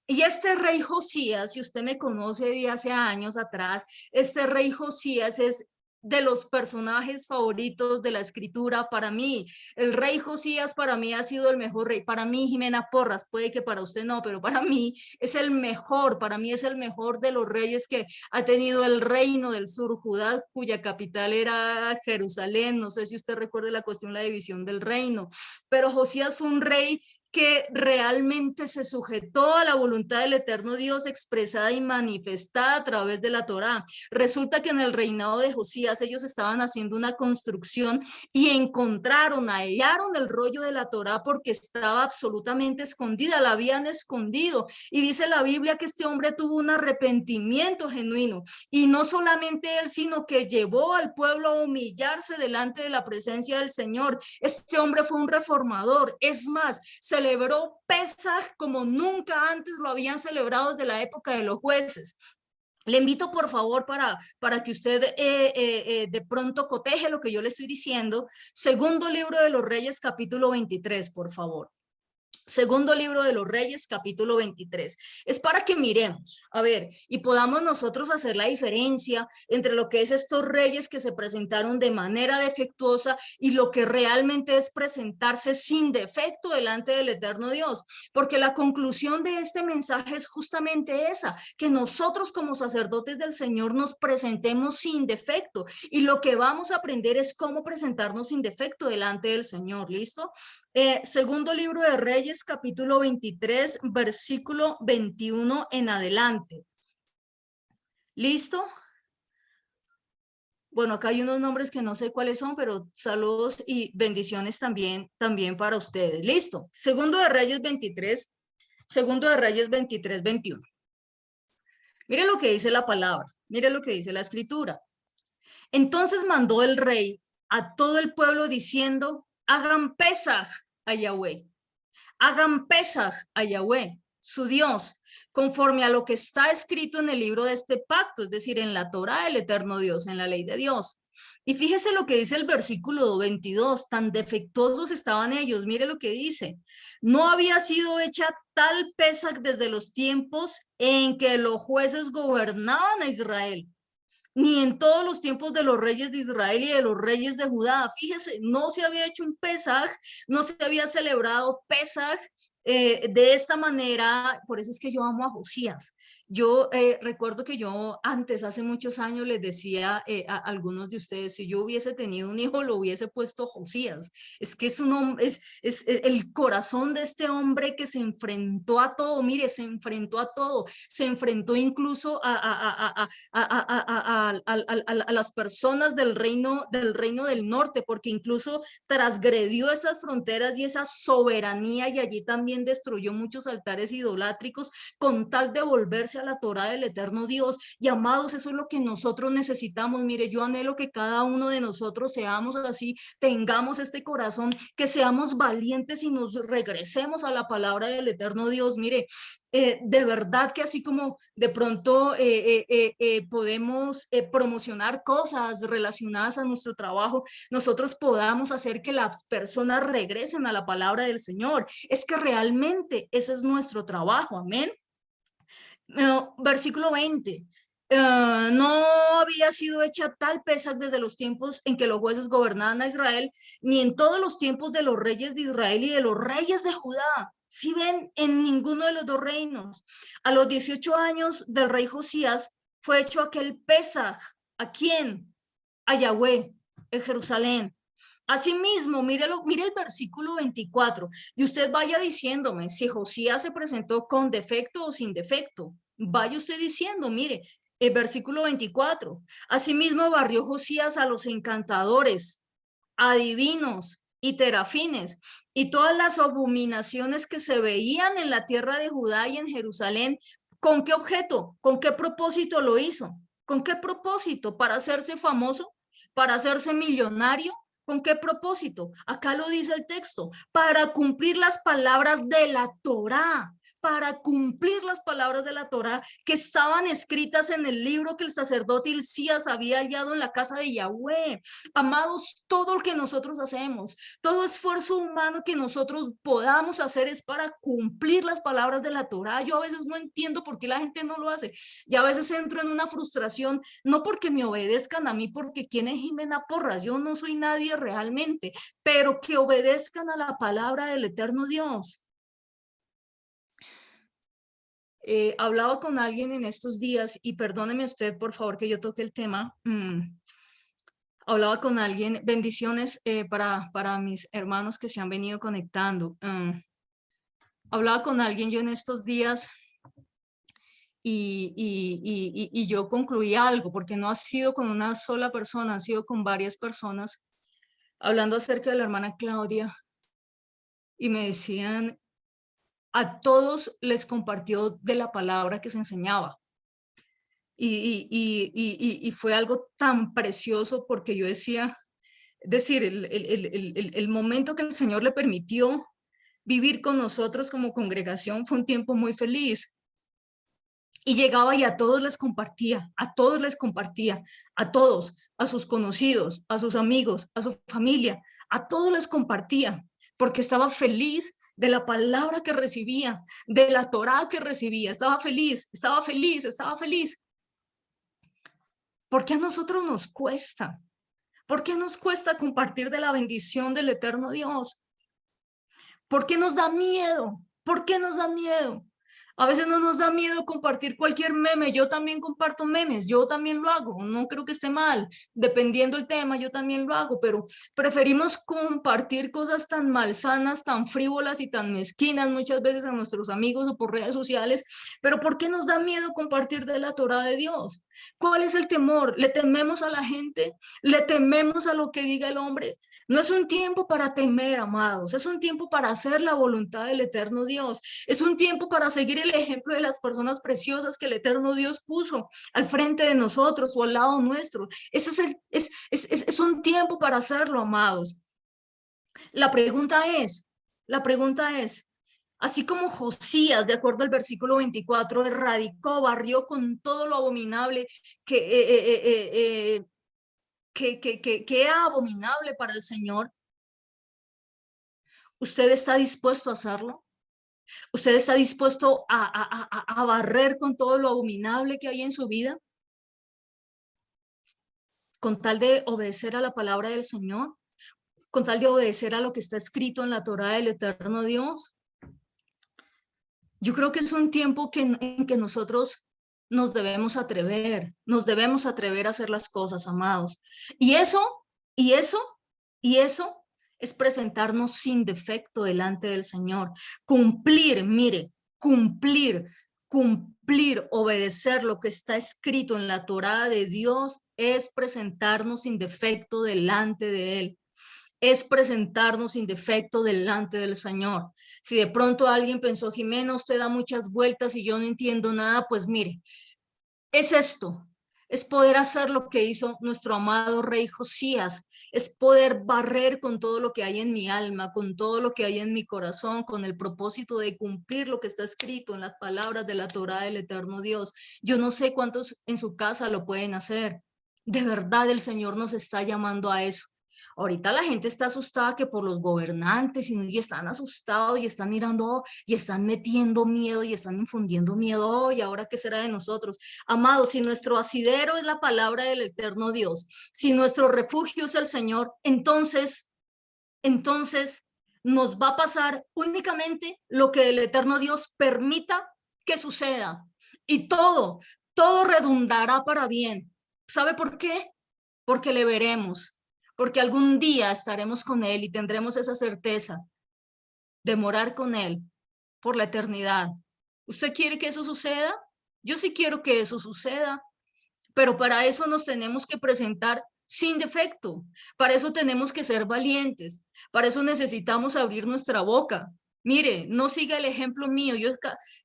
y este rey Josías, si usted me conoce de hace años atrás, este rey Josías es de los personajes favoritos de la escritura para mí. El rey Josías para mí ha sido el mejor rey. Para mí, Jimena Porras, puede que para usted no, pero para mí es el mejor. Para mí es el mejor de los reyes que ha tenido el reino del sur, Judá, cuya capital era Jerusalén. No sé si usted recuerda la cuestión, la división del reino, pero Josías fue un rey que realmente se sujetó a la voluntad del eterno Dios expresada y manifestada a través de la Torá. Resulta que en el reinado de Josías ellos estaban haciendo una construcción y hallaron el rollo de la Torá porque estaba absolutamente escondida, la habían escondido. Y dice la Biblia que este hombre tuvo un arrepentimiento genuino, y no solamente él, sino que llevó al pueblo a humillarse delante de la presencia del Señor. Este hombre fue un reformador. Es más, celebró Pesaj como nunca antes lo habían celebrado desde la época de los jueces. Le invito, por favor, para que usted de pronto coteje lo que yo le estoy diciendo. Segundo libro de los Reyes, capítulo 23, por favor. Segundo libro de los Reyes, capítulo 23. Es para que miremos, a ver, y podamos nosotros hacer la diferencia entre lo que es estos reyes que se presentaron de manera defectuosa y lo que realmente es presentarse sin defecto delante del eterno Dios. Porque la conclusión de este mensaje es justamente esa, que nosotros como sacerdotes del Señor nos presentemos sin defecto. Y lo que vamos a aprender es cómo presentarnos sin defecto delante del Señor. ¿Listo? Segundo libro de Reyes, capítulo 23, versículo 21 en adelante. ¿Listo? Bueno, acá hay unos nombres que no sé cuáles son, pero saludos y bendiciones también para ustedes. ¿Listo? Segundo de Reyes 23, segundo de Reyes 23, 21. Mire lo que dice la palabra, mire lo que dice la escritura. Entonces mandó el rey a todo el pueblo diciendo, hagan Pesaj a Yahweh. Hagan Pesaj a Yahweh, su Dios, conforme a lo que está escrito en el libro de este pacto, es decir, en la Torá del eterno Dios, en la ley de Dios. Y fíjese lo que dice el versículo 22, tan defectuosos estaban ellos, mire lo que dice, no había sido hecha tal Pesaj desde los tiempos en que los jueces gobernaban a Israel, ni en todos los tiempos de los reyes de Israel y de los reyes de Judá. Fíjese, no se había hecho un Pesaj, no se había celebrado Pesaj de esta manera. Por eso es que yo amo a Josías. Yo recuerdo que yo antes, hace muchos años, les decía a algunos de ustedes, si yo hubiese tenido un hijo, lo hubiese puesto Josías. Es que es un hombre, es el corazón de este hombre que se enfrentó a todo, mire, se enfrentó a todo, se enfrentó incluso a las personas del reino del norte, porque incluso transgredió esas fronteras y esa soberanía, y allí también destruyó muchos altares idolátricos con tal de volverse a la Torá del eterno Dios. Y amados, eso es lo que nosotros necesitamos. Mire, yo anhelo que cada uno de nosotros seamos así, tengamos este corazón, que seamos valientes y nos regresemos a la palabra del eterno Dios. Mire, de verdad que así como de pronto podemos promocionar cosas relacionadas a nuestro trabajo, nosotros podamos hacer que las personas regresen a la palabra del Señor. Es que realmente ese es nuestro trabajo. Amén. Versículo 20. No había sido hecha tal Pesaj desde los tiempos en que los jueces gobernaban a Israel, ni en todos los tiempos de los reyes de Israel y de los reyes de Judá. Si ven, en ninguno de los dos reinos. A los 18 años del rey Josías fue hecho aquel Pesaj. ¿A quién? A Yahweh, en Jerusalén. Asimismo, mire el versículo 24, y usted vaya diciéndome si Josías se presentó con defecto o sin defecto. Vaya usted diciendo, mire, el versículo 24. Asimismo barrió Josías a los encantadores, adivinos y terafines, y todas las abominaciones que se veían en la tierra de Judá y en Jerusalén. ¿Con qué objeto? ¿Con qué propósito lo hizo? ¿Con qué propósito? ¿Para hacerse famoso? ¿Para hacerse millonario? ¿Con qué propósito? Acá lo dice el texto, para cumplir las palabras de la Torá, para cumplir las palabras de la Torá que estaban escritas en el libro que el sacerdote Hilcías había hallado en la casa de Yahweh. Amados, todo lo que nosotros hacemos, todo esfuerzo humano que nosotros podamos hacer es para cumplir las palabras de la Torá. Yo a veces no entiendo por qué la gente no lo hace, y a veces entro en una frustración, no porque me obedezcan a mí, porque quién es Jimena Porras, yo no soy nadie realmente, pero que obedezcan a la palabra del eterno Dios. Hablaba con alguien en estos días, y perdóneme usted por favor que yo toque el tema. Hablaba con alguien, bendiciones para mis hermanos que se han venido conectando. Hablaba con alguien yo en estos días, y yo concluí algo, porque no ha sido con una sola persona, ha sido con varias personas, hablando acerca de la hermana Claudia, y me decían, a todos les compartió de la palabra que se enseñaba. Y fue algo tan precioso, porque yo decía, es decir, el momento que el Señor le permitió vivir con nosotros como congregación fue un tiempo muy feliz. Y llegaba y a todos les compartía, a todos les compartía, a todos, a sus conocidos, a sus amigos, a su familia, a todos les compartía, porque estaba feliz de la palabra que recibía, de la Torá que recibía. Estaba feliz, estaba feliz, estaba feliz. ¿Por qué a nosotros nos cuesta? ¿Por qué nos cuesta compartir de la bendición del eterno Dios? ¿Por qué nos da miedo? ¿Por qué nos da miedo? A veces no nos da miedo compartir cualquier meme. Yo también comparto memes, yo también lo hago. No creo que esté mal. Dependiendo el tema, yo también lo hago, pero preferimos compartir cosas tan malsanas, tan frívolas y tan mezquinas muchas veces a nuestros amigos o por redes sociales. Pero ¿por qué nos da miedo compartir de la Torá de Dios? ¿Cuál es el temor? ¿Le tememos a la gente? ¿Le tememos a lo que diga el hombre? No es un tiempo para temer, amados. Es un tiempo para hacer la voluntad del eterno Dios. Es un tiempo para seguir el ejemplo de las personas preciosas que el eterno Dios puso al frente de nosotros o al lado nuestro. Ese es un tiempo para hacerlo, amados. La pregunta es, así como Josías, de acuerdo al versículo 24, erradicó, barrió con todo lo abominable que era abominable para el Señor, ¿usted está dispuesto a hacerlo? ¿Usted está dispuesto a barrer con todo lo abominable que hay en su vida? Con tal de obedecer a la palabra del Señor, con tal de obedecer a lo que está escrito en la Torá del eterno Dios. Yo creo que es un tiempo en que nosotros nos debemos atrever a hacer las cosas, amados. Y eso es presentarnos sin defecto delante del Señor. Cumplir, mire, cumplir, obedecer lo que está escrito en la Torá de Dios es presentarnos sin defecto delante de Él. Es presentarnos sin defecto delante del Señor. Si de pronto alguien pensó, Jimena, usted da muchas vueltas y yo no entiendo nada, pues mire, es esto, es poder hacer lo que hizo nuestro amado rey Josías, es poder barrer con todo lo que hay en mi alma, con todo lo que hay en mi corazón, con el propósito de cumplir lo que está escrito en las palabras de la Torá del eterno Dios. Yo no sé cuántos en su casa lo pueden hacer. De verdad el Señor nos está llamando a eso. Ahorita la gente está asustada que por los gobernantes y están asustados y están mirando y están metiendo miedo y están infundiendo miedo. ¿Y ahora qué será de nosotros? Amados, si nuestro asidero es la palabra del eterno Dios, si nuestro refugio es el Señor, entonces nos va a pasar únicamente lo que el eterno Dios permita que suceda. Y todo redundará para bien. ¿Sabe por qué? Porque le veremos, porque algún día estaremos con Él y tendremos esa certeza de morar con Él por la eternidad. ¿Usted quiere que eso suceda? Yo sí quiero que eso suceda, pero para eso nos tenemos que presentar sin defecto, para eso tenemos que ser valientes, para eso necesitamos abrir nuestra boca. Mire, no siga el ejemplo mío.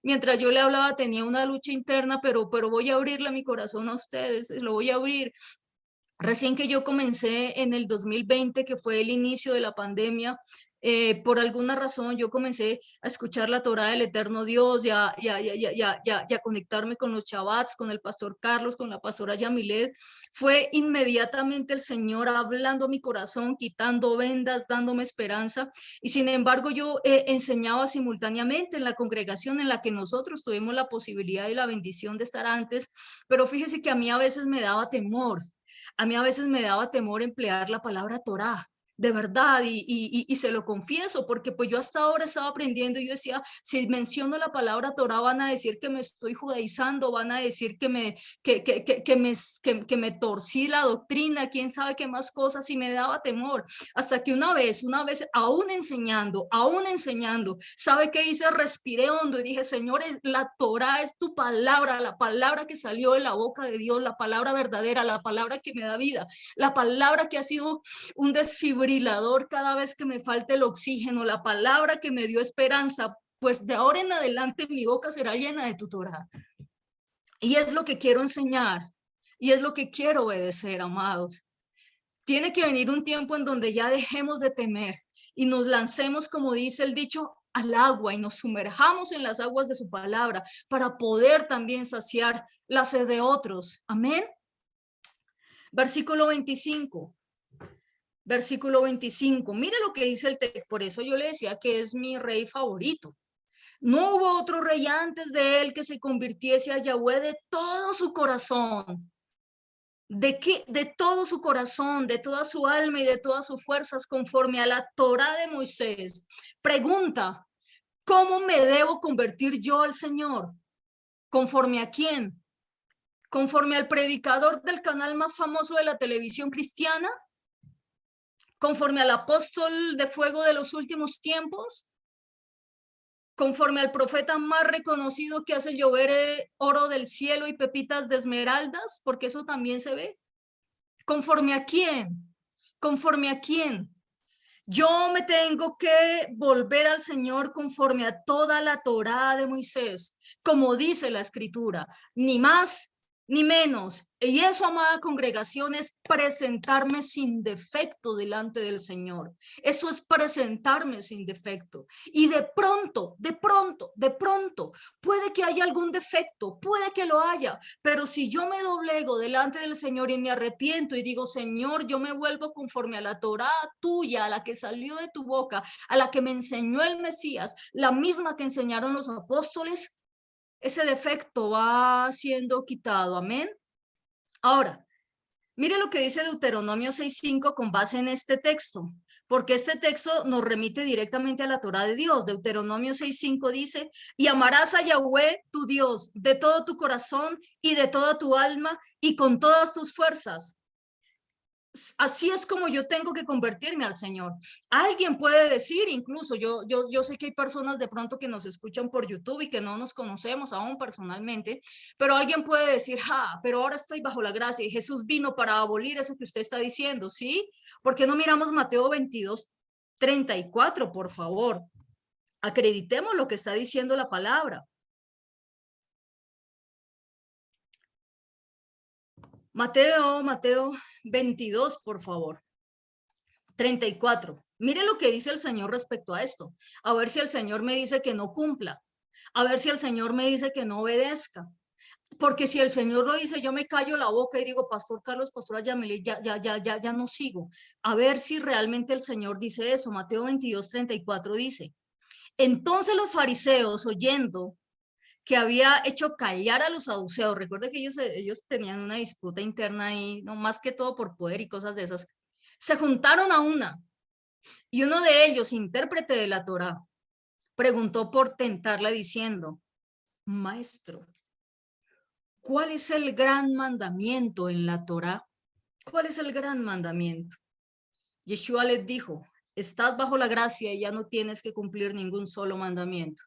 Mientras yo le hablaba tenía una lucha interna, pero voy a abrirle mi corazón a ustedes, lo voy a abrir. Recién que yo comencé en el 2020, que fue el inicio de la pandemia, por alguna razón yo comencé a escuchar la Torá del eterno Dios y a conectarme con los Shabbats, con el pastor Carlos, con la pastora Yamilet. Fue inmediatamente el Señor hablando a mi corazón, quitando vendas, dándome esperanza. Y sin embargo yo enseñaba simultáneamente en la congregación en la que nosotros tuvimos la posibilidad y la bendición de estar antes, pero fíjese que a mí a veces me daba temor. A mí a veces me daba temor emplear la palabra Torá, de verdad, y se lo confieso, porque pues yo hasta ahora estaba aprendiendo y yo decía, si menciono la palabra Torá van a decir que me estoy judaizando, van a decir que me torcí la doctrina, quién sabe qué más cosas, y me daba temor, hasta que una vez, aún enseñando, ¿sabe qué hice? Respiré hondo y dije, Señor, la Torá es tu palabra, la palabra que salió de la boca de Dios, la palabra verdadera, la palabra que me da vida, la palabra que ha sido un desfibrilador cada vez que me falta el oxígeno, la palabra que me dio esperanza, pues de ahora en adelante mi boca será llena de tu Torá. Y es lo que quiero enseñar, y es lo que quiero obedecer, amados. Tiene que venir un tiempo en donde ya dejemos de temer y nos lancemos, como dice el dicho, al agua y nos sumerjamos en las aguas de su palabra para poder también saciar la sed de otros. Amén. Versículo 25. versículo 25. Mire lo que dice el texto, por eso yo le decía que es mi rey favorito. No hubo otro rey antes de él que se convirtiese a Yahweh de todo su corazón. ¿De qué? De todo su corazón, de toda su alma y de todas sus fuerzas, conforme a la Torá de Moisés. Pregunta, ¿cómo me debo convertir yo al Señor? ¿Conforme a quién? ¿Conforme al predicador del canal más famoso de la televisión cristiana? ¿Conforme al apóstol de fuego de los últimos tiempos? ¿Conforme al profeta más reconocido que hace llover oro del cielo y pepitas de esmeraldas? Porque eso también se ve. ¿Conforme a quién? ¿Conforme a quién? Yo me tengo que volver al Señor conforme a toda la Torá de Moisés, como dice la Escritura, ni más ni menos. Y eso, amada congregación, es presentarme sin defecto delante del Señor. Eso es presentarme sin defecto. Y de pronto, puede que haya algún defecto, puede que lo haya, pero si yo me doblego delante del Señor y me arrepiento y digo, Señor, yo me vuelvo conforme a la Torá tuya, a la que salió de tu boca, a la que me enseñó el Mesías, la misma que enseñaron los apóstoles, ese defecto va siendo quitado. Amén. Ahora, mire lo que dice Deuteronomio 6:5 con base en este texto, porque este texto nos remite directamente a la Torá de Dios. Deuteronomio 6:5 dice, y amarás a Yahweh tu Dios de todo tu corazón y de toda tu alma y con todas tus fuerzas. Así es como yo tengo que convertirme al Señor. Alguien puede decir, incluso yo sé que hay personas de pronto que nos escuchan por YouTube y que no nos conocemos aún personalmente, pero alguien puede decir, pero ahora estoy bajo la gracia y Jesús vino para abolir eso que usted está diciendo, ¿sí? ¿Por qué no miramos Mateo 22:34, por favor? Acreditemos lo que está diciendo la palabra. Mateo 22, por favor. 34. Mire lo que dice el Señor respecto a esto. A ver si el Señor me dice que no cumpla. A ver si el Señor me dice que no obedezca. Porque si el Señor lo dice, yo me callo la boca y digo, Pastor Carlos, Pastora Yamile, ya no sigo. A ver si realmente el Señor dice eso. Mateo 22:34 dice, entonces los fariseos, oyendo que había hecho callar a los saduceos, recuerda que ellos tenían una disputa interna ahí, no más que todo por poder y cosas de esas, se juntaron a una, y uno de ellos, intérprete de la Torá, preguntó por tentarla diciendo, Maestro, ¿cuál es el gran mandamiento en la Torá? ¿Cuál es el gran mandamiento? Yeshua les dijo, estás bajo la gracia y ya no tienes que cumplir ningún solo mandamiento.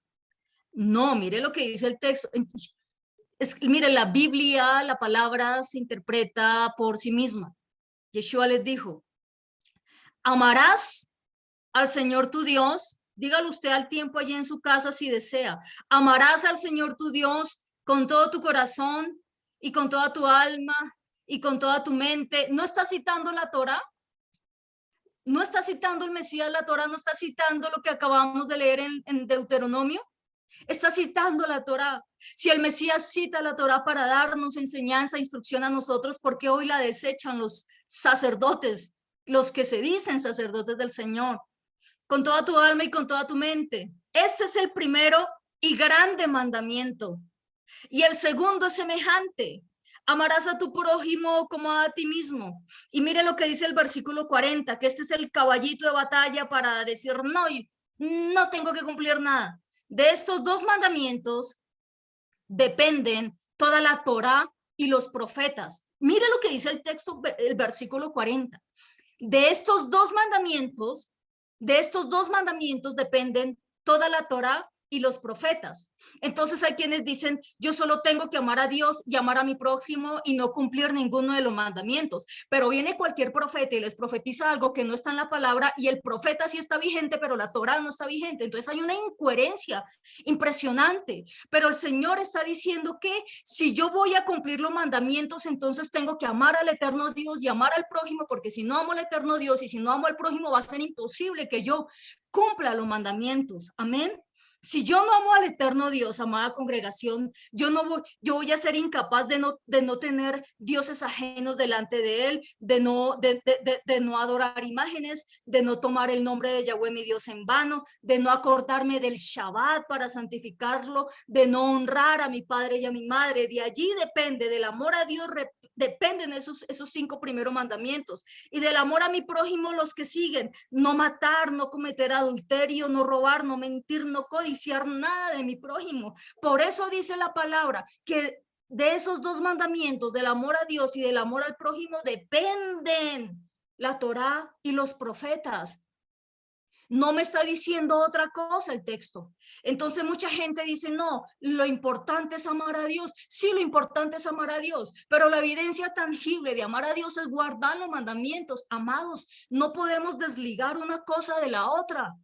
No, mire lo que dice el texto. Mire, la Biblia, la palabra se interpreta por sí misma. Yeshua les dijo, amarás al Señor tu Dios, dígalo usted al tiempo allí en su casa si desea, amarás al Señor tu Dios con todo tu corazón y con toda tu alma y con toda tu mente. ¿No está citando la Torá? ¿No está citando el Mesías la Torá? ¿No está citando lo que acabamos de leer en Deuteronomio? Está citando la Torá. Si el Mesías cita la Torá para darnos enseñanza, instrucción a nosotros, ¿por qué hoy la desechan los sacerdotes, los que se dicen sacerdotes del Señor? Con toda tu alma y con toda tu mente. Este es el primero y grande mandamiento. Y el segundo es semejante. Amarás a tu prójimo como a ti mismo. Y mire lo que dice el versículo 40, que este es el caballito de batalla para decir, no tengo que cumplir nada. De estos dos mandamientos dependen toda la Torá y los profetas. Mire lo que dice el texto, el versículo 40. De estos dos mandamientos dependen toda la Torá y los profetas. Entonces hay quienes dicen, yo solo tengo que amar a Dios y amar a mi prójimo y no cumplir ninguno de los mandamientos. Pero viene cualquier profeta y les profetiza algo que no está en la palabra y el profeta sí está vigente, pero la Torá no está vigente. Entonces hay una incoherencia impresionante. Pero el Señor está diciendo que si yo voy a cumplir los mandamientos, entonces tengo que amar al eterno Dios y amar al prójimo, porque si no amo al eterno Dios y si no amo al prójimo, va a ser imposible que yo cumpla los mandamientos. Amén. Si yo no amo al eterno Dios, amada congregación, yo voy a ser incapaz de no tener dioses ajenos delante de él, de no adorar imágenes, de no tomar el nombre de Yahweh mi Dios en vano, de no acordarme del Shabbat para santificarlo, de no honrar a mi padre y a mi madre. De allí depende, del amor a Dios dependen esos 5 primeros mandamientos, y del amor a mi prójimo los que siguen: no matar, no cometer adulterio, no robar, no mentir, no codiciar nada de mi prójimo. Por eso dice la palabra que de esos 2 mandamientos, del amor a Dios y del amor al prójimo, dependen la Torá y los profetas. No me está diciendo otra cosa el texto. Entonces mucha gente dice, no, lo importante es amar a Dios. Sí, lo importante es amar a Dios, pero la evidencia tangible de amar a Dios es guardar los mandamientos. Amados, no podemos desligar una cosa de la otra.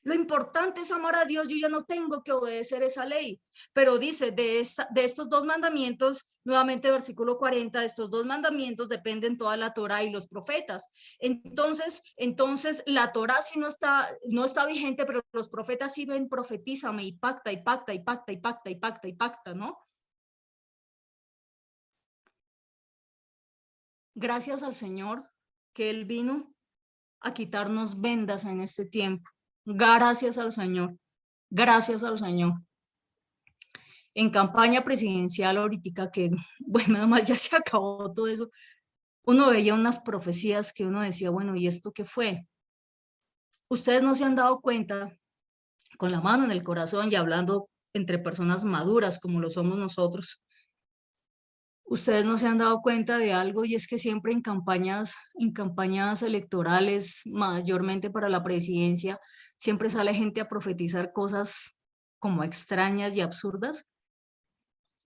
Lo importante es amar a Dios. Yo ya no tengo que obedecer esa ley, pero dice de estos 2 mandamientos, nuevamente versículo 40, de estos 2 mandamientos dependen toda la Torá y los profetas. Entonces la Torá sí no está vigente, pero los profetas sí ven: profetízame, y pacta, y pacta, y pacta, y pacta, y pacta, y pacta, ¿no? Gracias al Señor que Él vino a quitarnos vendas en este tiempo. Gracias al Señor. Gracias al Señor. En campaña presidencial ahorita que, bueno, menos mal ya se acabó todo eso, uno veía unas profecías que uno decía, bueno, ¿y esto qué fue? Ustedes no se han dado cuenta, con la mano en el corazón y hablando entre personas maduras como lo somos nosotros, ustedes no se han dado cuenta de algo, y es que siempre en campañas electorales, mayormente para la presidencia, siempre sale gente a profetizar cosas como extrañas y absurdas,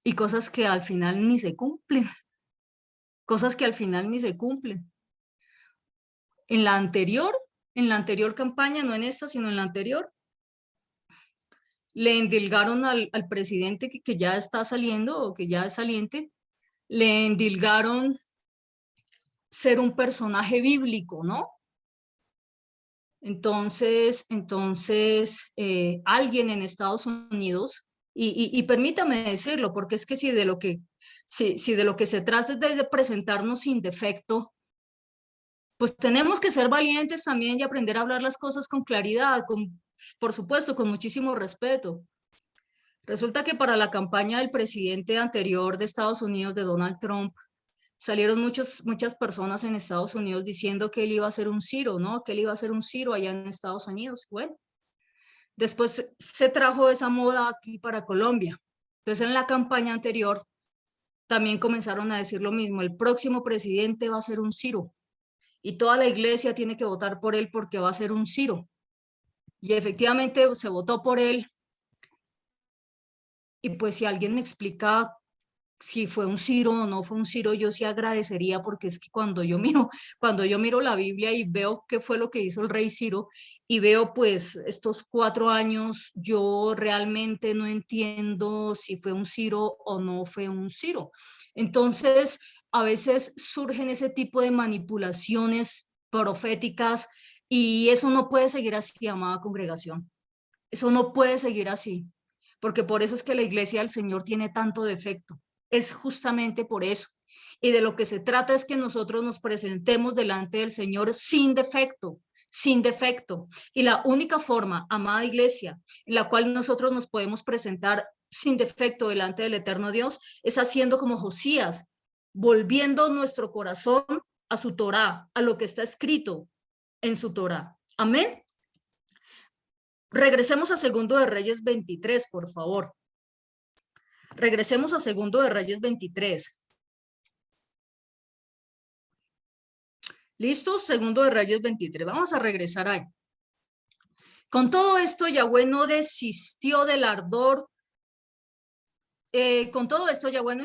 y cosas que al final ni se cumplen, cosas que al final ni se cumplen. En la anterior campaña, no en esta, sino en la anterior, le endilgaron al presidente que ya está saliendo o que ya es saliente, le endilgaron ser un personaje bíblico, ¿no? Entonces, alguien en Estados Unidos, y permítame decirlo, porque es que si de lo que se trata es de presentarnos sin defecto, pues tenemos que ser valientes también y aprender a hablar las cosas con claridad, por supuesto, con muchísimo respeto. Resulta que para la campaña del presidente anterior de Estados Unidos, de Donald Trump, salieron muchas personas en Estados Unidos diciendo que él iba a ser un Ciro, ¿no? Que él iba a ser un Ciro allá en Estados Unidos. Bueno, después se trajo esa moda aquí para Colombia. Entonces, en la campaña anterior también comenzaron a decir lo mismo: el próximo presidente va a ser un Ciro y toda la iglesia tiene que votar por él porque va a ser un Ciro. Y efectivamente se votó por él. Y pues si alguien me explica si fue un Ciro o no fue un Ciro, yo sí agradecería, porque es que cuando yo miro la Biblia y veo qué fue lo que hizo el rey Ciro, y veo pues estos 4 años, yo realmente no entiendo si fue un Ciro o no fue un Ciro. Entonces, a veces surgen ese tipo de manipulaciones proféticas, y eso no puede seguir así, amada congregación. Eso no puede seguir así, porque por eso es que la iglesia del Señor tiene tanto defecto. Es justamente por eso. Y de lo que se trata es que nosotros nos presentemos delante del Señor sin defecto, sin defecto. Y la única forma, amada iglesia, en la cual nosotros nos podemos presentar sin defecto delante del eterno Dios, es haciendo como Josías, volviendo nuestro corazón a su Torá, a lo que está escrito en su Torá. Amén. Regresemos a Segundo de Reyes 23, por favor. Regresemos a Segundo de Reyes 23. ¿Listo? Segundo de Reyes 23. Vamos a regresar ahí. Con todo esto, Yahweh no desistió del ardor. Con todo esto, Yahweh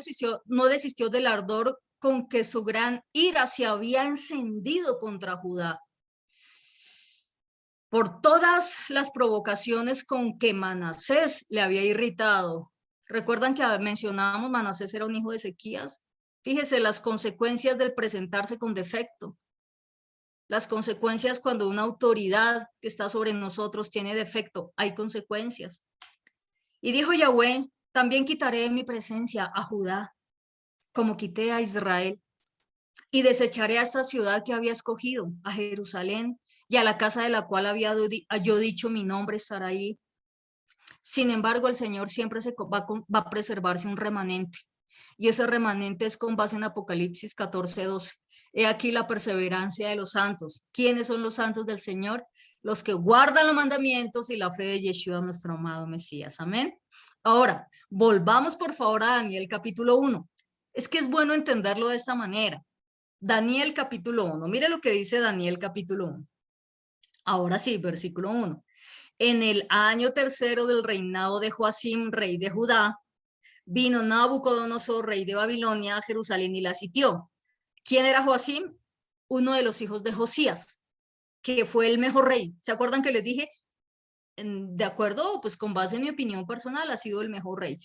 no desistió del ardor con que su gran ira se había encendido contra Judá, por todas las provocaciones con que Manasés le había irritado. ¿Recuerdan que mencionábamos Manasés era un hijo de Ezequías? Fíjese las consecuencias del presentarse con defecto. Las consecuencias cuando una autoridad que está sobre nosotros tiene defecto, hay consecuencias. Y dijo Yahweh, también quitaré de mi presencia a Judá, como quité a Israel, y desecharé a esta ciudad que había escogido, a Jerusalén, y a la casa de la cual había yo dicho mi nombre estará ahí. Sin embargo, el Señor siempre va a preservarse un remanente, y ese remanente es con base en Apocalipsis 14:12. He aquí la perseverancia de los santos. ¿Quiénes son los santos del Señor? Los que guardan los mandamientos y la fe de Yeshua, nuestro amado Mesías. Amén. Ahora, volvamos por favor a Daniel capítulo 1. Es que es bueno entenderlo de esta manera. Daniel capítulo 1. Mire lo que dice Daniel capítulo 1. Ahora sí, versículo 1. En el año tercero del reinado de Joacim, rey de Judá, vino Nabucodonosor, rey de Babilonia, a Jerusalén y la sitió. ¿Quién era Joacim? Uno de los hijos de Josías, que fue el mejor rey. ¿Se acuerdan que les dije? De acuerdo, pues con base en mi opinión personal, ha sido el mejor rey.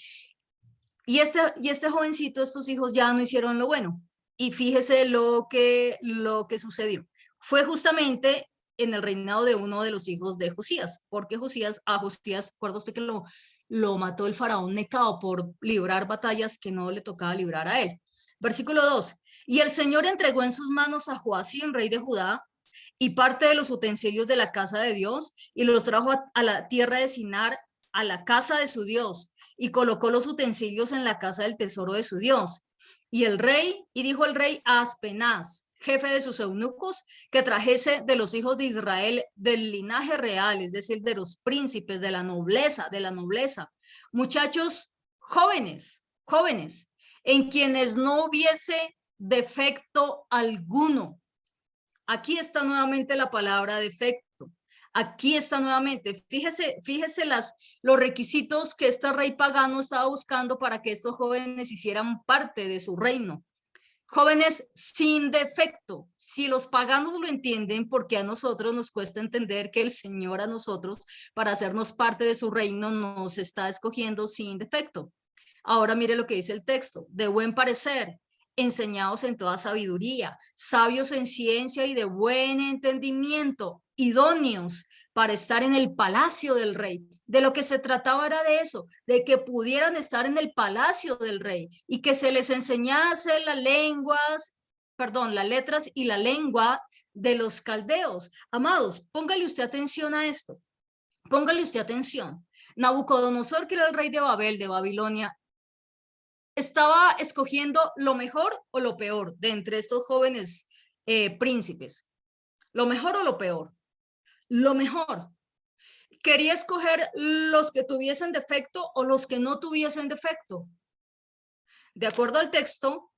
Y este jovencito, estos hijos ya no hicieron lo bueno. Y fíjese lo que sucedió. Fue justamente en el reinado de uno de los hijos de Josías, porque Josías, recuerda usted que lo mató el faraón Necao por librar batallas que no le tocaba librar a él. Versículo 2. Y el Señor entregó en sus manos a Joacim, rey de Judá, y parte de los utensilios de la casa de Dios, y los trajo a la tierra de Sinar, a la casa de su Dios, y colocó los utensilios en la casa del tesoro de su Dios. Y dijo el rey a Aspenaz, jefe de sus eunucos, que trajese de los hijos de Israel del linaje real, es decir, de los príncipes, de la nobleza, muchachos jóvenes, en quienes no hubiese defecto alguno. Aquí está nuevamente la palabra defecto. Aquí está nuevamente. Fíjese los requisitos que este rey pagano estaba buscando para que estos jóvenes hicieran parte de su reino. Jóvenes sin defecto. Si los paganos lo entienden, porque a nosotros nos cuesta entender que el Señor a nosotros, para hacernos parte de su reino, nos está escogiendo sin defecto. Ahora mire lo que dice el texto. De buen parecer, enseñados en toda sabiduría, sabios en ciencia y de buen entendimiento, idóneos para estar en el palacio del rey. De lo que se trataba era de eso, de que pudieran estar en el palacio del rey y que se les enseñase las letras y la lengua de los caldeos. Amados, póngale usted atención a esto. Póngale usted atención. Nabucodonosor, que era el rey de Babel, de Babilonia, estaba escogiendo lo mejor o lo peor de entre estos jóvenes príncipes. ¿Lo mejor o lo peor? Lo mejor. Quería escoger los que tuviesen defecto o los que no tuviesen defecto. De acuerdo al texto,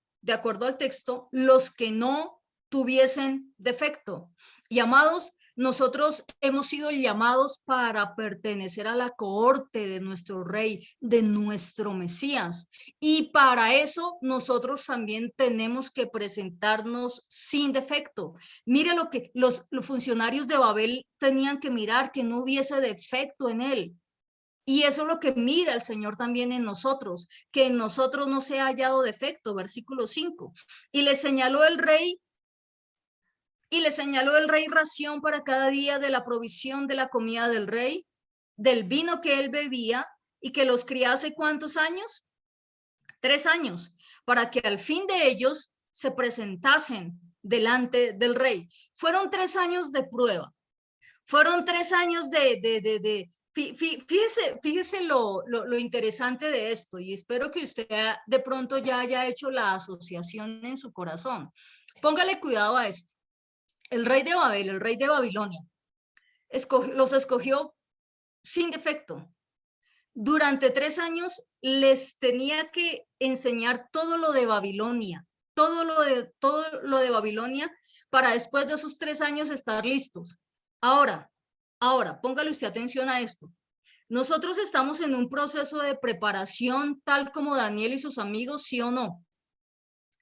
los que no tuviesen defecto. Y amados, nosotros hemos sido llamados para pertenecer a la cohorte de nuestro rey, de nuestro Mesías. Y para eso nosotros también tenemos que presentarnos sin defecto. Mire lo que los funcionarios de Babel tenían que mirar, que no hubiese defecto en él. Y eso es lo que mira el Señor también en nosotros, que en nosotros no se ha hallado defecto, versículo 5. Y le señaló el rey ración para cada día de la provisión de la comida del rey, del vino que él bebía, y que los criase ¿cuántos años? 3 años, para que al fin de ellos se presentasen delante del rey. Fueron 3 años de prueba. Fueron 3 años fíjese lo interesante de esto, y espero que usted de pronto ya haya hecho la asociación en su corazón. Póngale cuidado a esto. El rey de Babel, el rey de Babilonia, los escogió sin defecto. Durante 3 años les tenía que enseñar todo lo de Babilonia, todo lo de Babilonia, para después de esos 3 años estar listos. Ahora, póngale usted atención a esto. Nosotros estamos en un proceso de preparación tal como Daniel y sus amigos, ¿sí o no?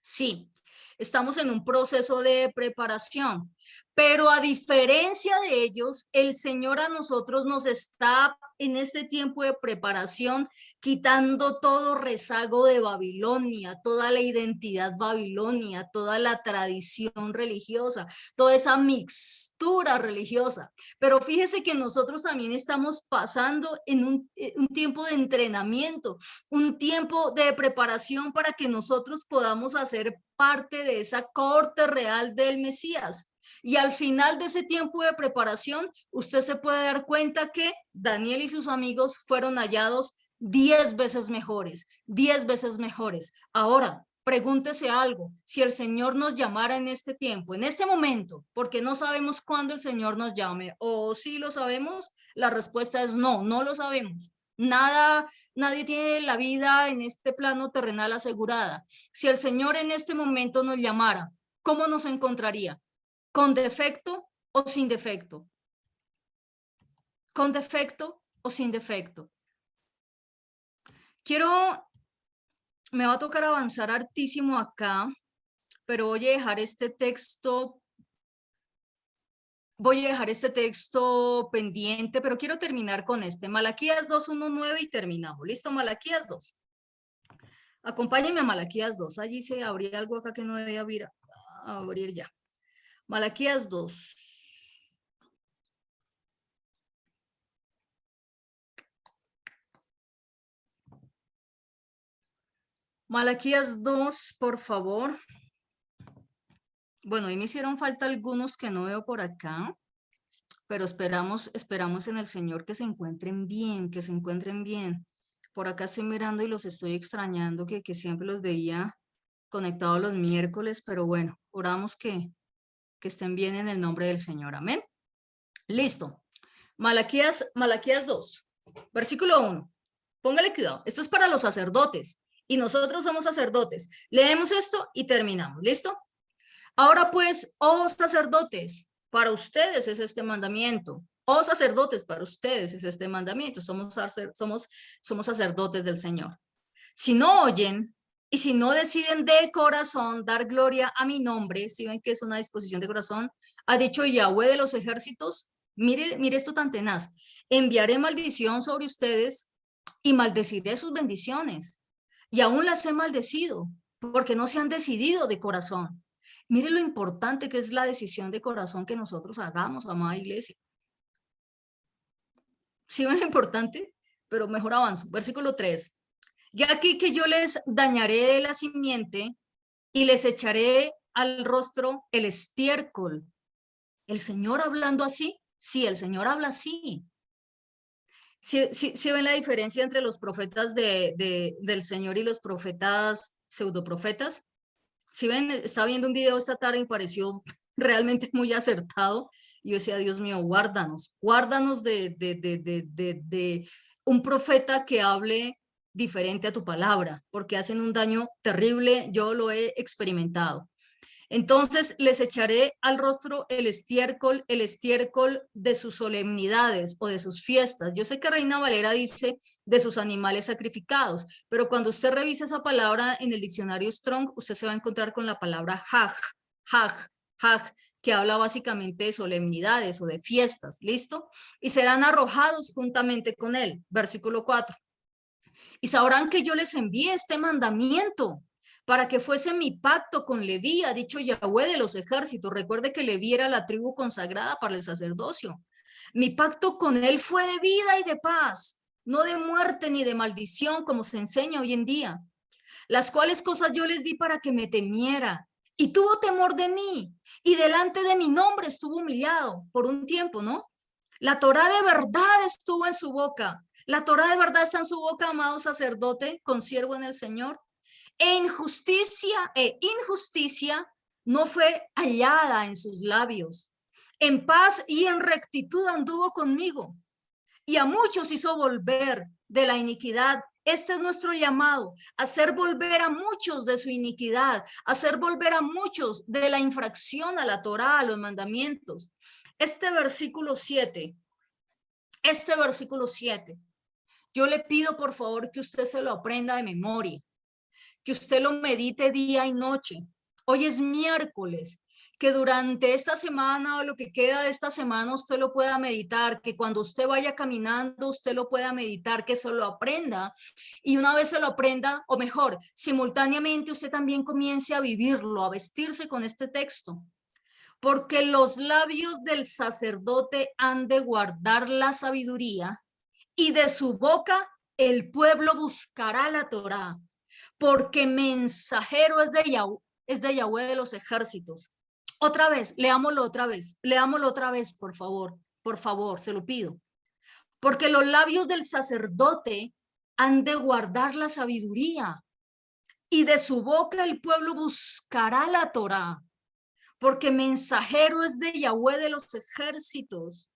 Sí, estamos en un proceso de preparación. Pero a diferencia de ellos, el Señor a nosotros nos está en este tiempo de preparación quitando todo rezago de Babilonia, toda la identidad babilonia, toda la tradición religiosa, toda esa mixtura religiosa. Pero fíjese que nosotros también estamos pasando en un tiempo de entrenamiento, un tiempo de preparación para que nosotros podamos hacer parte de esa corte real del Mesías. Y al final de ese tiempo de preparación, usted se puede dar cuenta que Daniel y sus amigos fueron hallados 10 veces mejores, 10 veces mejores. Ahora, pregúntese algo, si el Señor nos llamara en este tiempo, en este momento, porque no sabemos cuándo el Señor nos llame, o si lo sabemos, la respuesta es no, no lo sabemos. Nadie tiene la vida en este plano terrenal asegurada. Si el Señor en este momento nos llamara, ¿cómo nos encontraría? ¿Con defecto o sin defecto? ¿Con defecto o sin defecto? Me va a tocar avanzar hartísimo acá, pero voy a dejar este texto pendiente, pero quiero terminar con este. Malaquías 2:1-9 y terminamos. ¿Listo? Malaquías 2. Acompáñenme a Malaquías 2. Allí se abría algo acá que no debía abrir ya. Malaquías 2. Malaquías 2, por favor. Bueno, ahí me hicieron falta algunos que no veo por acá, pero esperamos en el Señor que se encuentren bien, que se encuentren bien. Por acá estoy mirando y los estoy extrañando, que siempre los veía conectados los miércoles, pero bueno, oramos que estén bien en el nombre del Señor. Amén. Listo. Malaquías 2, versículo 1. Póngale cuidado. Esto es para los sacerdotes y nosotros somos sacerdotes. Leemos esto y terminamos. ¿Listo? Ahora pues, oh sacerdotes, para ustedes es este mandamiento. Oh sacerdotes, para ustedes es este mandamiento. Somos sacerdotes del Señor. Si no oyen y si no deciden de corazón dar gloria a mi nombre, si ven que es una disposición de corazón, ha dicho Yahweh de los ejércitos, mire esto tan tenaz, enviaré maldición sobre ustedes y maldeciré sus bendiciones. Y aún las he maldecido porque no se han decidido de corazón. Mire lo importante que es la decisión de corazón que nosotros hagamos, amada iglesia. ¿Sí ven lo importante? Pero mejor avanzo. Versículo 3. Y aquí que yo les dañaré la simiente y les echaré al rostro el estiércol. ¿El Señor hablando así? Sí, el Señor habla así. ¿Sí ven la diferencia entre los profetas del Señor y los profetas pseudoprofetas? Si ven, estaba viendo un video esta tarde y me pareció realmente muy acertado. Yo decía, Dios mío, guárdanos de un profeta que hable diferente a tu palabra, porque hacen un daño terrible, yo lo he experimentado. Entonces les echaré al rostro el estiércol de sus solemnidades o de sus fiestas. Yo sé que Reina Valera dice de sus animales sacrificados, pero cuando usted revisa esa palabra en el diccionario Strong, usted se va a encontrar con la palabra haj, que habla básicamente de solemnidades o de fiestas, ¿listo? Y serán arrojados juntamente con él, versículo 4. Y sabrán que yo les envié este mandamiento para que fuese mi pacto con Leví, ha dicho Yahweh de los ejércitos. Recuerde que Leví era la tribu consagrada para el sacerdocio. Mi pacto con él fue de vida y de paz, no de muerte ni de maldición, como se enseña hoy en día. Las cuales cosas yo les di para que me temiera. Y tuvo temor de mí, y delante de mi nombre estuvo humillado por un tiempo, ¿no? La Torá de verdad estuvo en su boca. La Torá de verdad está en su boca, amado sacerdote, consiervo en el Señor. Injusticia no fue hallada en sus labios. En paz y en rectitud anduvo conmigo. Y a muchos hizo volver de la iniquidad. Este es nuestro llamado, hacer volver a muchos de su iniquidad, hacer volver a muchos de la infracción a la Torá, a los mandamientos. Este versículo 7, yo le pido por favor que usted se lo aprenda de memoria, que usted lo medite día y noche. Hoy es miércoles, que durante esta semana o lo que queda de esta semana usted lo pueda meditar, que cuando usted vaya caminando usted lo pueda meditar, que se lo aprenda y una vez se lo aprenda, o mejor, simultáneamente usted también comience a vivirlo, a vestirse con este texto. Porque los labios del sacerdote han de guardar la sabiduría y de su boca el pueblo buscará la Torá, porque mensajero es de Yahweh de los ejércitos. Otra vez, leámoslo otra vez, por favor, se lo pido. Porque los labios del sacerdote han de guardar la sabiduría y de su boca el pueblo buscará la Torá, porque mensajero es de Yahweh de los ejércitos.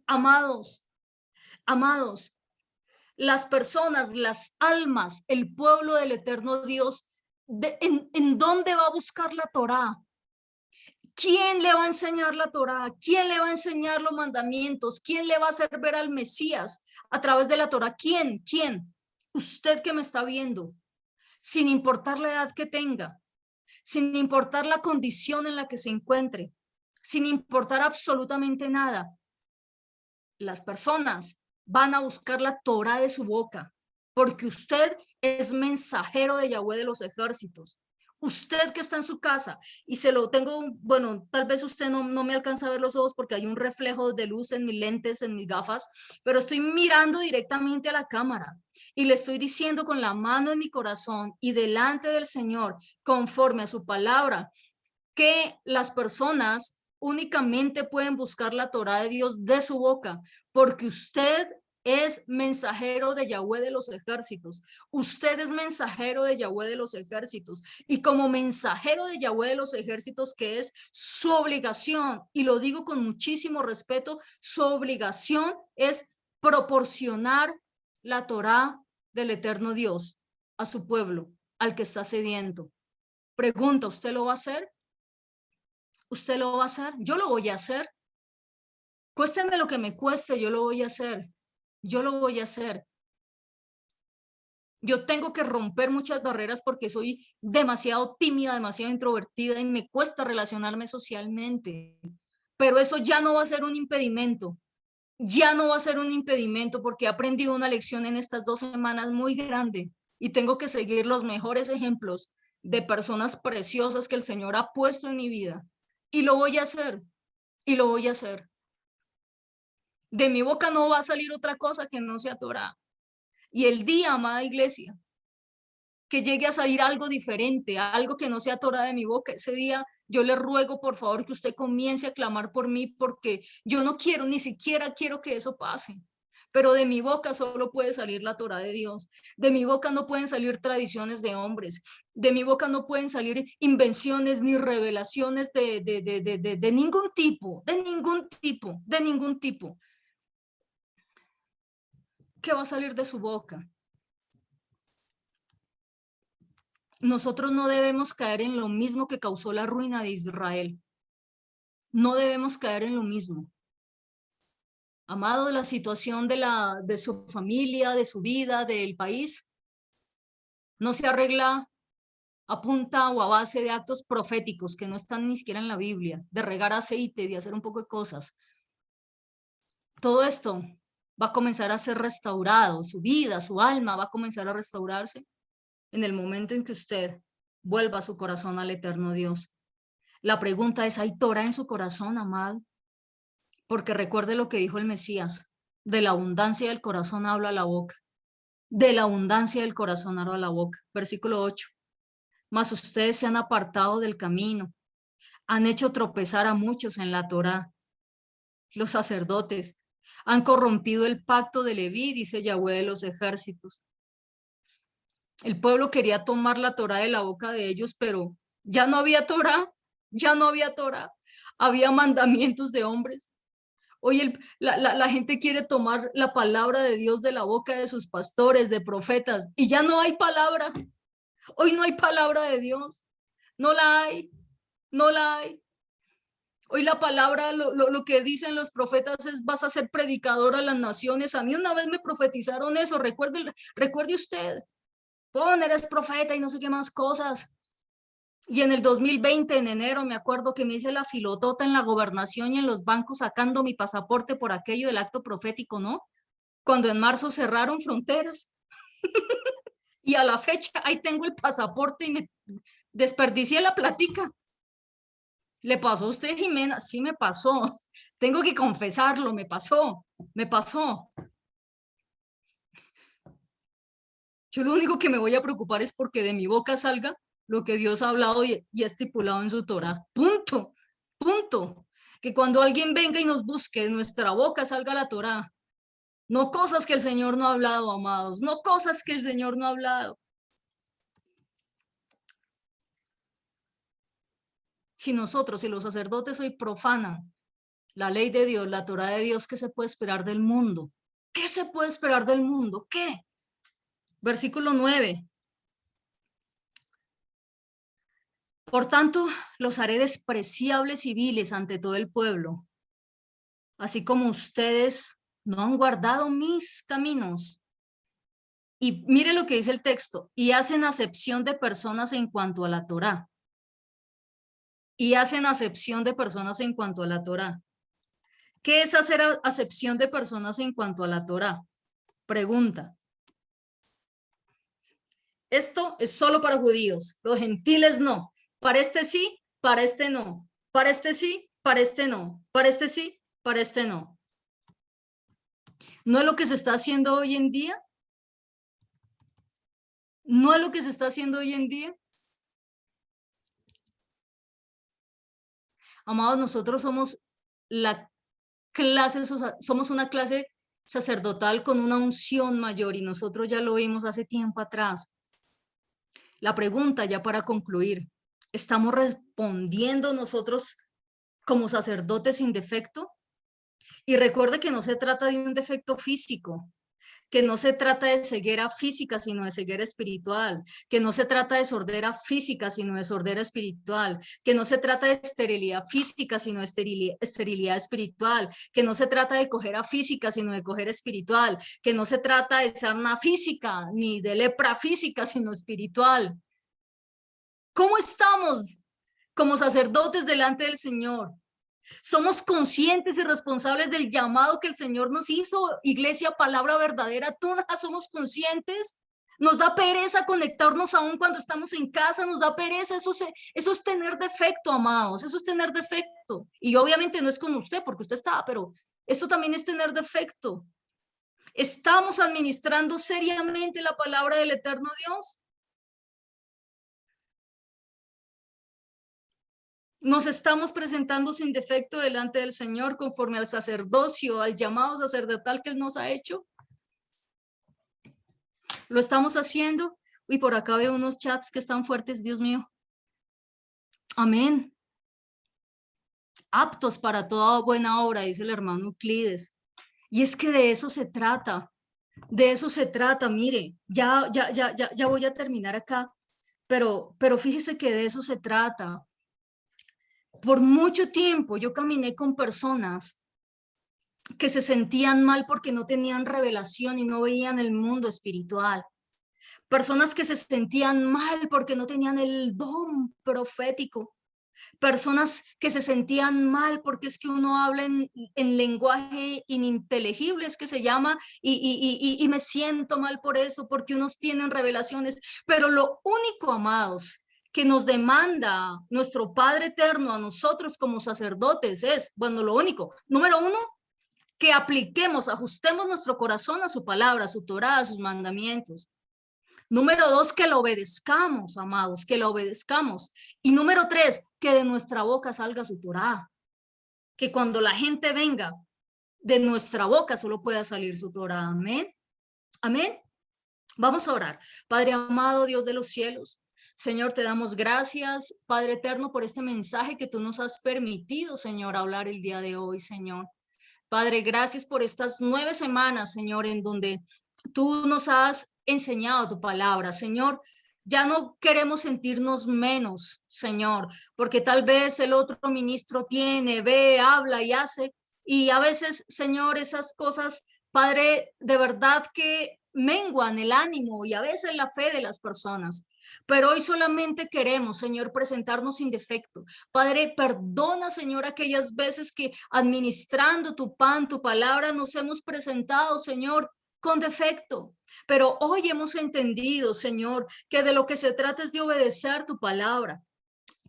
Amados, amados, las personas, las almas, el pueblo del eterno Dios, ¿en dónde va a buscar la Torá? ¿Quién le va a enseñar la Torá? ¿Quién le va a enseñar los mandamientos? ¿Quién le va a hacer ver al Mesías a través de la Torá? ¿Quién? ¿Quién? Usted que me está viendo, sin importar la edad que tenga, sin importar la condición en la que se encuentre, sin importar absolutamente nada. Las personas van a buscar la Torá de su boca, porque usted es mensajero de Yahweh de los ejércitos. Usted que está en su casa y se lo tengo, bueno, tal vez usted no me alcanza a ver los ojos porque hay un reflejo de luz en mis lentes, en mis gafas, pero estoy mirando directamente a la cámara y le estoy diciendo con la mano en mi corazón y delante del Señor, conforme a su palabra, que las personas únicamente pueden buscar la Torá de Dios de su boca, porque usted es mensajero de Yahweh de los ejércitos. Usted es mensajero de Yahweh de los ejércitos. Y como mensajero de Yahweh de los ejércitos, que es su obligación, y lo digo con muchísimo respeto, su obligación es proporcionar la Torá del eterno Dios a su pueblo, al que está sediento. Pregunta, ¿usted lo va a hacer? ¿Usted lo va a hacer? Yo lo voy a hacer. Cuésteme lo que me cueste, yo lo voy a hacer. Yo lo voy a hacer. Yo tengo que romper muchas barreras porque soy demasiado tímida, demasiado introvertida y me cuesta relacionarme socialmente. Pero eso ya no va a ser un impedimento. Ya no va a ser un impedimento porque he aprendido una lección en estas 2 semanas muy grande y tengo que seguir los mejores ejemplos de personas preciosas que el Señor ha puesto en mi vida. Y lo voy a hacer. Y lo voy a hacer. De mi boca no va a salir otra cosa que no sea Torá. Y el día, amada iglesia, que llegue a salir algo diferente, algo que no sea Torá de mi boca, ese día yo le ruego por favor que usted comience a clamar por mí, porque yo no quiero, ni siquiera quiero que eso pase. Pero de mi boca solo puede salir la Torá de Dios. De mi boca no pueden salir tradiciones de hombres. De mi boca no pueden salir invenciones ni revelaciones de ningún tipo, de ningún tipo, de ningún tipo. ¿Qué va a salir de su boca? Nosotros no debemos caer en lo mismo que causó la ruina de Israel. No debemos caer en lo mismo. Amado, la situación de su familia, de su vida, del país, no se arregla a punta o a base de actos proféticos que no están ni siquiera en la Biblia, de regar aceite, de hacer un poco de cosas. Todo esto va a comenzar a ser restaurado, su vida, su alma va a comenzar a restaurarse en el momento en que usted vuelva su corazón al eterno Dios. La pregunta es, ¿hay Torah en su corazón, amado? Porque recuerde lo que dijo el Mesías, de la abundancia del corazón habla la boca, de la abundancia del corazón habla la boca. Versículo 8. Mas ustedes se han apartado del camino, han hecho tropezar a muchos en la Torá. Los sacerdotes han corrompido el pacto de Leví, dice Yahweh de los ejércitos. El pueblo quería tomar la Torá de la boca de ellos, pero ya no había Torá, ya no había Torá, había mandamientos de hombres. Hoy la gente quiere tomar la palabra de Dios de la boca de sus pastores, de profetas, y ya no hay palabra. Hoy no hay palabra de Dios. No la hay, no la hay. Hoy la palabra, lo que dicen los profetas es: vas a ser predicador a las naciones. A mí una vez me profetizaron eso, recuerde usted. Eres profeta y no sé qué más cosas. Y en el 2020, en enero, me acuerdo que me hice la filotota en la gobernación y en los bancos sacando mi pasaporte por aquello del acto profético, ¿no? Cuando en marzo cerraron fronteras. Y a la fecha, ahí tengo el pasaporte y me desperdicié la platica. ¿Le pasó a usted, Jimena? Sí me pasó. Tengo que confesarlo, me pasó, me pasó. Yo lo único que me voy a preocupar es porque de mi boca salga lo que Dios ha hablado y ha estipulado en su Torá. Punto, punto. Que cuando alguien venga y nos busque, de nuestra boca salga la Torá. No cosas que el Señor no ha hablado, amados. No cosas que el Señor no ha hablado. Si nosotros, si los sacerdotes hoy profanan la ley de Dios, la Torá de Dios, ¿qué se puede esperar del mundo? ¿Qué se puede esperar del mundo? ¿Qué? Versículo 9. Por tanto, los haré despreciables y viles ante todo el pueblo, así como ustedes no han guardado mis caminos. Y mire lo que dice el texto, y hacen acepción de personas en cuanto a la Torá. Y hacen acepción de personas en cuanto a la Torá. ¿Qué es hacer acepción de personas en cuanto a la Torá? Pregunta. Esto es solo para judíos, los gentiles no. Para este sí, para este no. Para este sí, para este no. Para este sí, para este no. ¿No es lo que se está haciendo hoy en día? ¿No es lo que se está haciendo hoy en día? Amados, nosotros somos la clase, somos una clase sacerdotal con una unción mayor y nosotros ya lo vimos hace tiempo atrás. La pregunta ya para concluir, ¿estamos respondiendo nosotros como sacerdotes sin defecto? Y recuerde que no se trata de un defecto físico, que no se trata de ceguera física, sino de ceguera espiritual, que no se trata de sordera física, sino de sordera espiritual, que no se trata de esterilidad física, sino de esterilidad espiritual, que no se trata de cojera física, sino de cojera espiritual, que no se trata de sarna física, ni de lepra física, sino espiritual. ¿Cómo estamos como sacerdotes delante del Señor? Somos conscientes y responsables del llamado que el Señor nos hizo, iglesia, palabra verdadera, todas somos conscientes. Nos da pereza conectarnos aún cuando estamos en casa, nos da pereza, eso es tener defecto, amados, eso es tener defecto. Y obviamente no es con usted, porque usted está, pero eso también es tener defecto. ¿Estamos administrando seriamente la palabra del eterno Dios? Nos estamos presentando sin defecto delante del Señor conforme al sacerdocio, al llamado sacerdotal que Él nos ha hecho. Lo estamos haciendo. Uy, por acá veo unos chats que están fuertes, Dios mío. Amén. Aptos para toda buena obra, dice el hermano Euclides. Y es que de eso se trata. De eso se trata. Mire, ya voy a terminar acá. Pero fíjese que de eso se trata. Por mucho tiempo yo caminé con personas que se sentían mal porque no tenían revelación y no veían el mundo espiritual. Personas que se sentían mal porque no tenían el don profético. Personas que se sentían mal porque es que uno habla en lenguaje ininteligible, es que se llama, y me siento mal por eso, porque unos tienen revelaciones. Pero lo único, amados, que nos demanda nuestro Padre Eterno a nosotros como sacerdotes es, bueno, lo único, número uno, que apliquemos, ajustemos nuestro corazón a su palabra, a su Torá, a sus mandamientos. Número dos, que lo obedezcamos, amados, que lo obedezcamos. Y número tres, que de nuestra boca salga su Torá. Que cuando la gente venga, de nuestra boca solo pueda salir su Torá. Amén. Amén. Vamos a orar. Padre amado, Dios de los cielos, Señor, te damos gracias, Padre eterno, por este mensaje que tú nos has permitido, Señor, hablar el día de hoy, Señor. Padre, gracias por estas 9 semanas, Señor, en donde tú nos has enseñado tu palabra, Señor. Ya no queremos sentirnos menos, Señor, porque tal vez el otro ministro tiene, ve, habla y hace, y a veces, Señor, esas cosas, Padre, de verdad que menguan el ánimo y a veces la fe de las personas. Pero hoy solamente queremos, Señor, presentarnos sin defecto. Padre, perdona, Señor, aquellas veces que administrando tu pan, tu palabra, nos hemos presentado, Señor, con defecto. Pero hoy hemos entendido, Señor, que de lo que se trata es de obedecer tu palabra,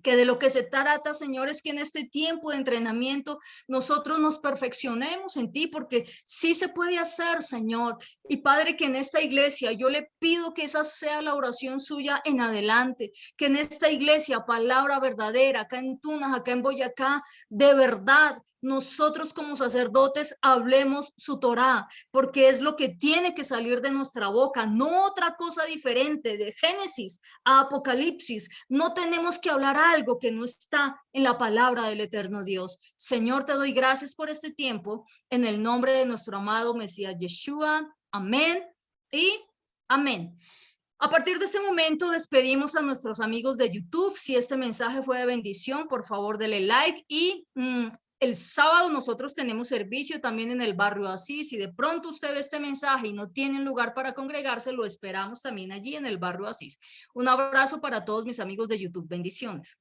que de lo que se trata, Señor, es que en este tiempo de entrenamiento nosotros nos perfeccionemos en ti, porque sí se puede hacer, Señor. Y Padre, que en esta iglesia yo le pido que esa sea la oración suya en adelante, que en esta iglesia, palabra verdadera, acá en Tunas, acá en Boyacá, de verdad, nosotros como sacerdotes hablemos su Torá, porque es lo que tiene que salir de nuestra boca, no otra cosa diferente. De Génesis a Apocalipsis, no tenemos que hablar algo que no está en la palabra del eterno Dios. Señor, te doy gracias por este tiempo, en el nombre de nuestro amado Mesías Yeshua. Amén y amén. A partir de este momento despedimos a nuestros amigos de YouTube. Si este mensaje fue de bendición, por favor dele like y el sábado nosotros tenemos servicio también en el barrio Asís. Si de pronto usted ve este mensaje y no tiene un lugar para congregarse, lo esperamos también allí en el barrio Asís. Un abrazo para todos mis amigos de YouTube. Bendiciones.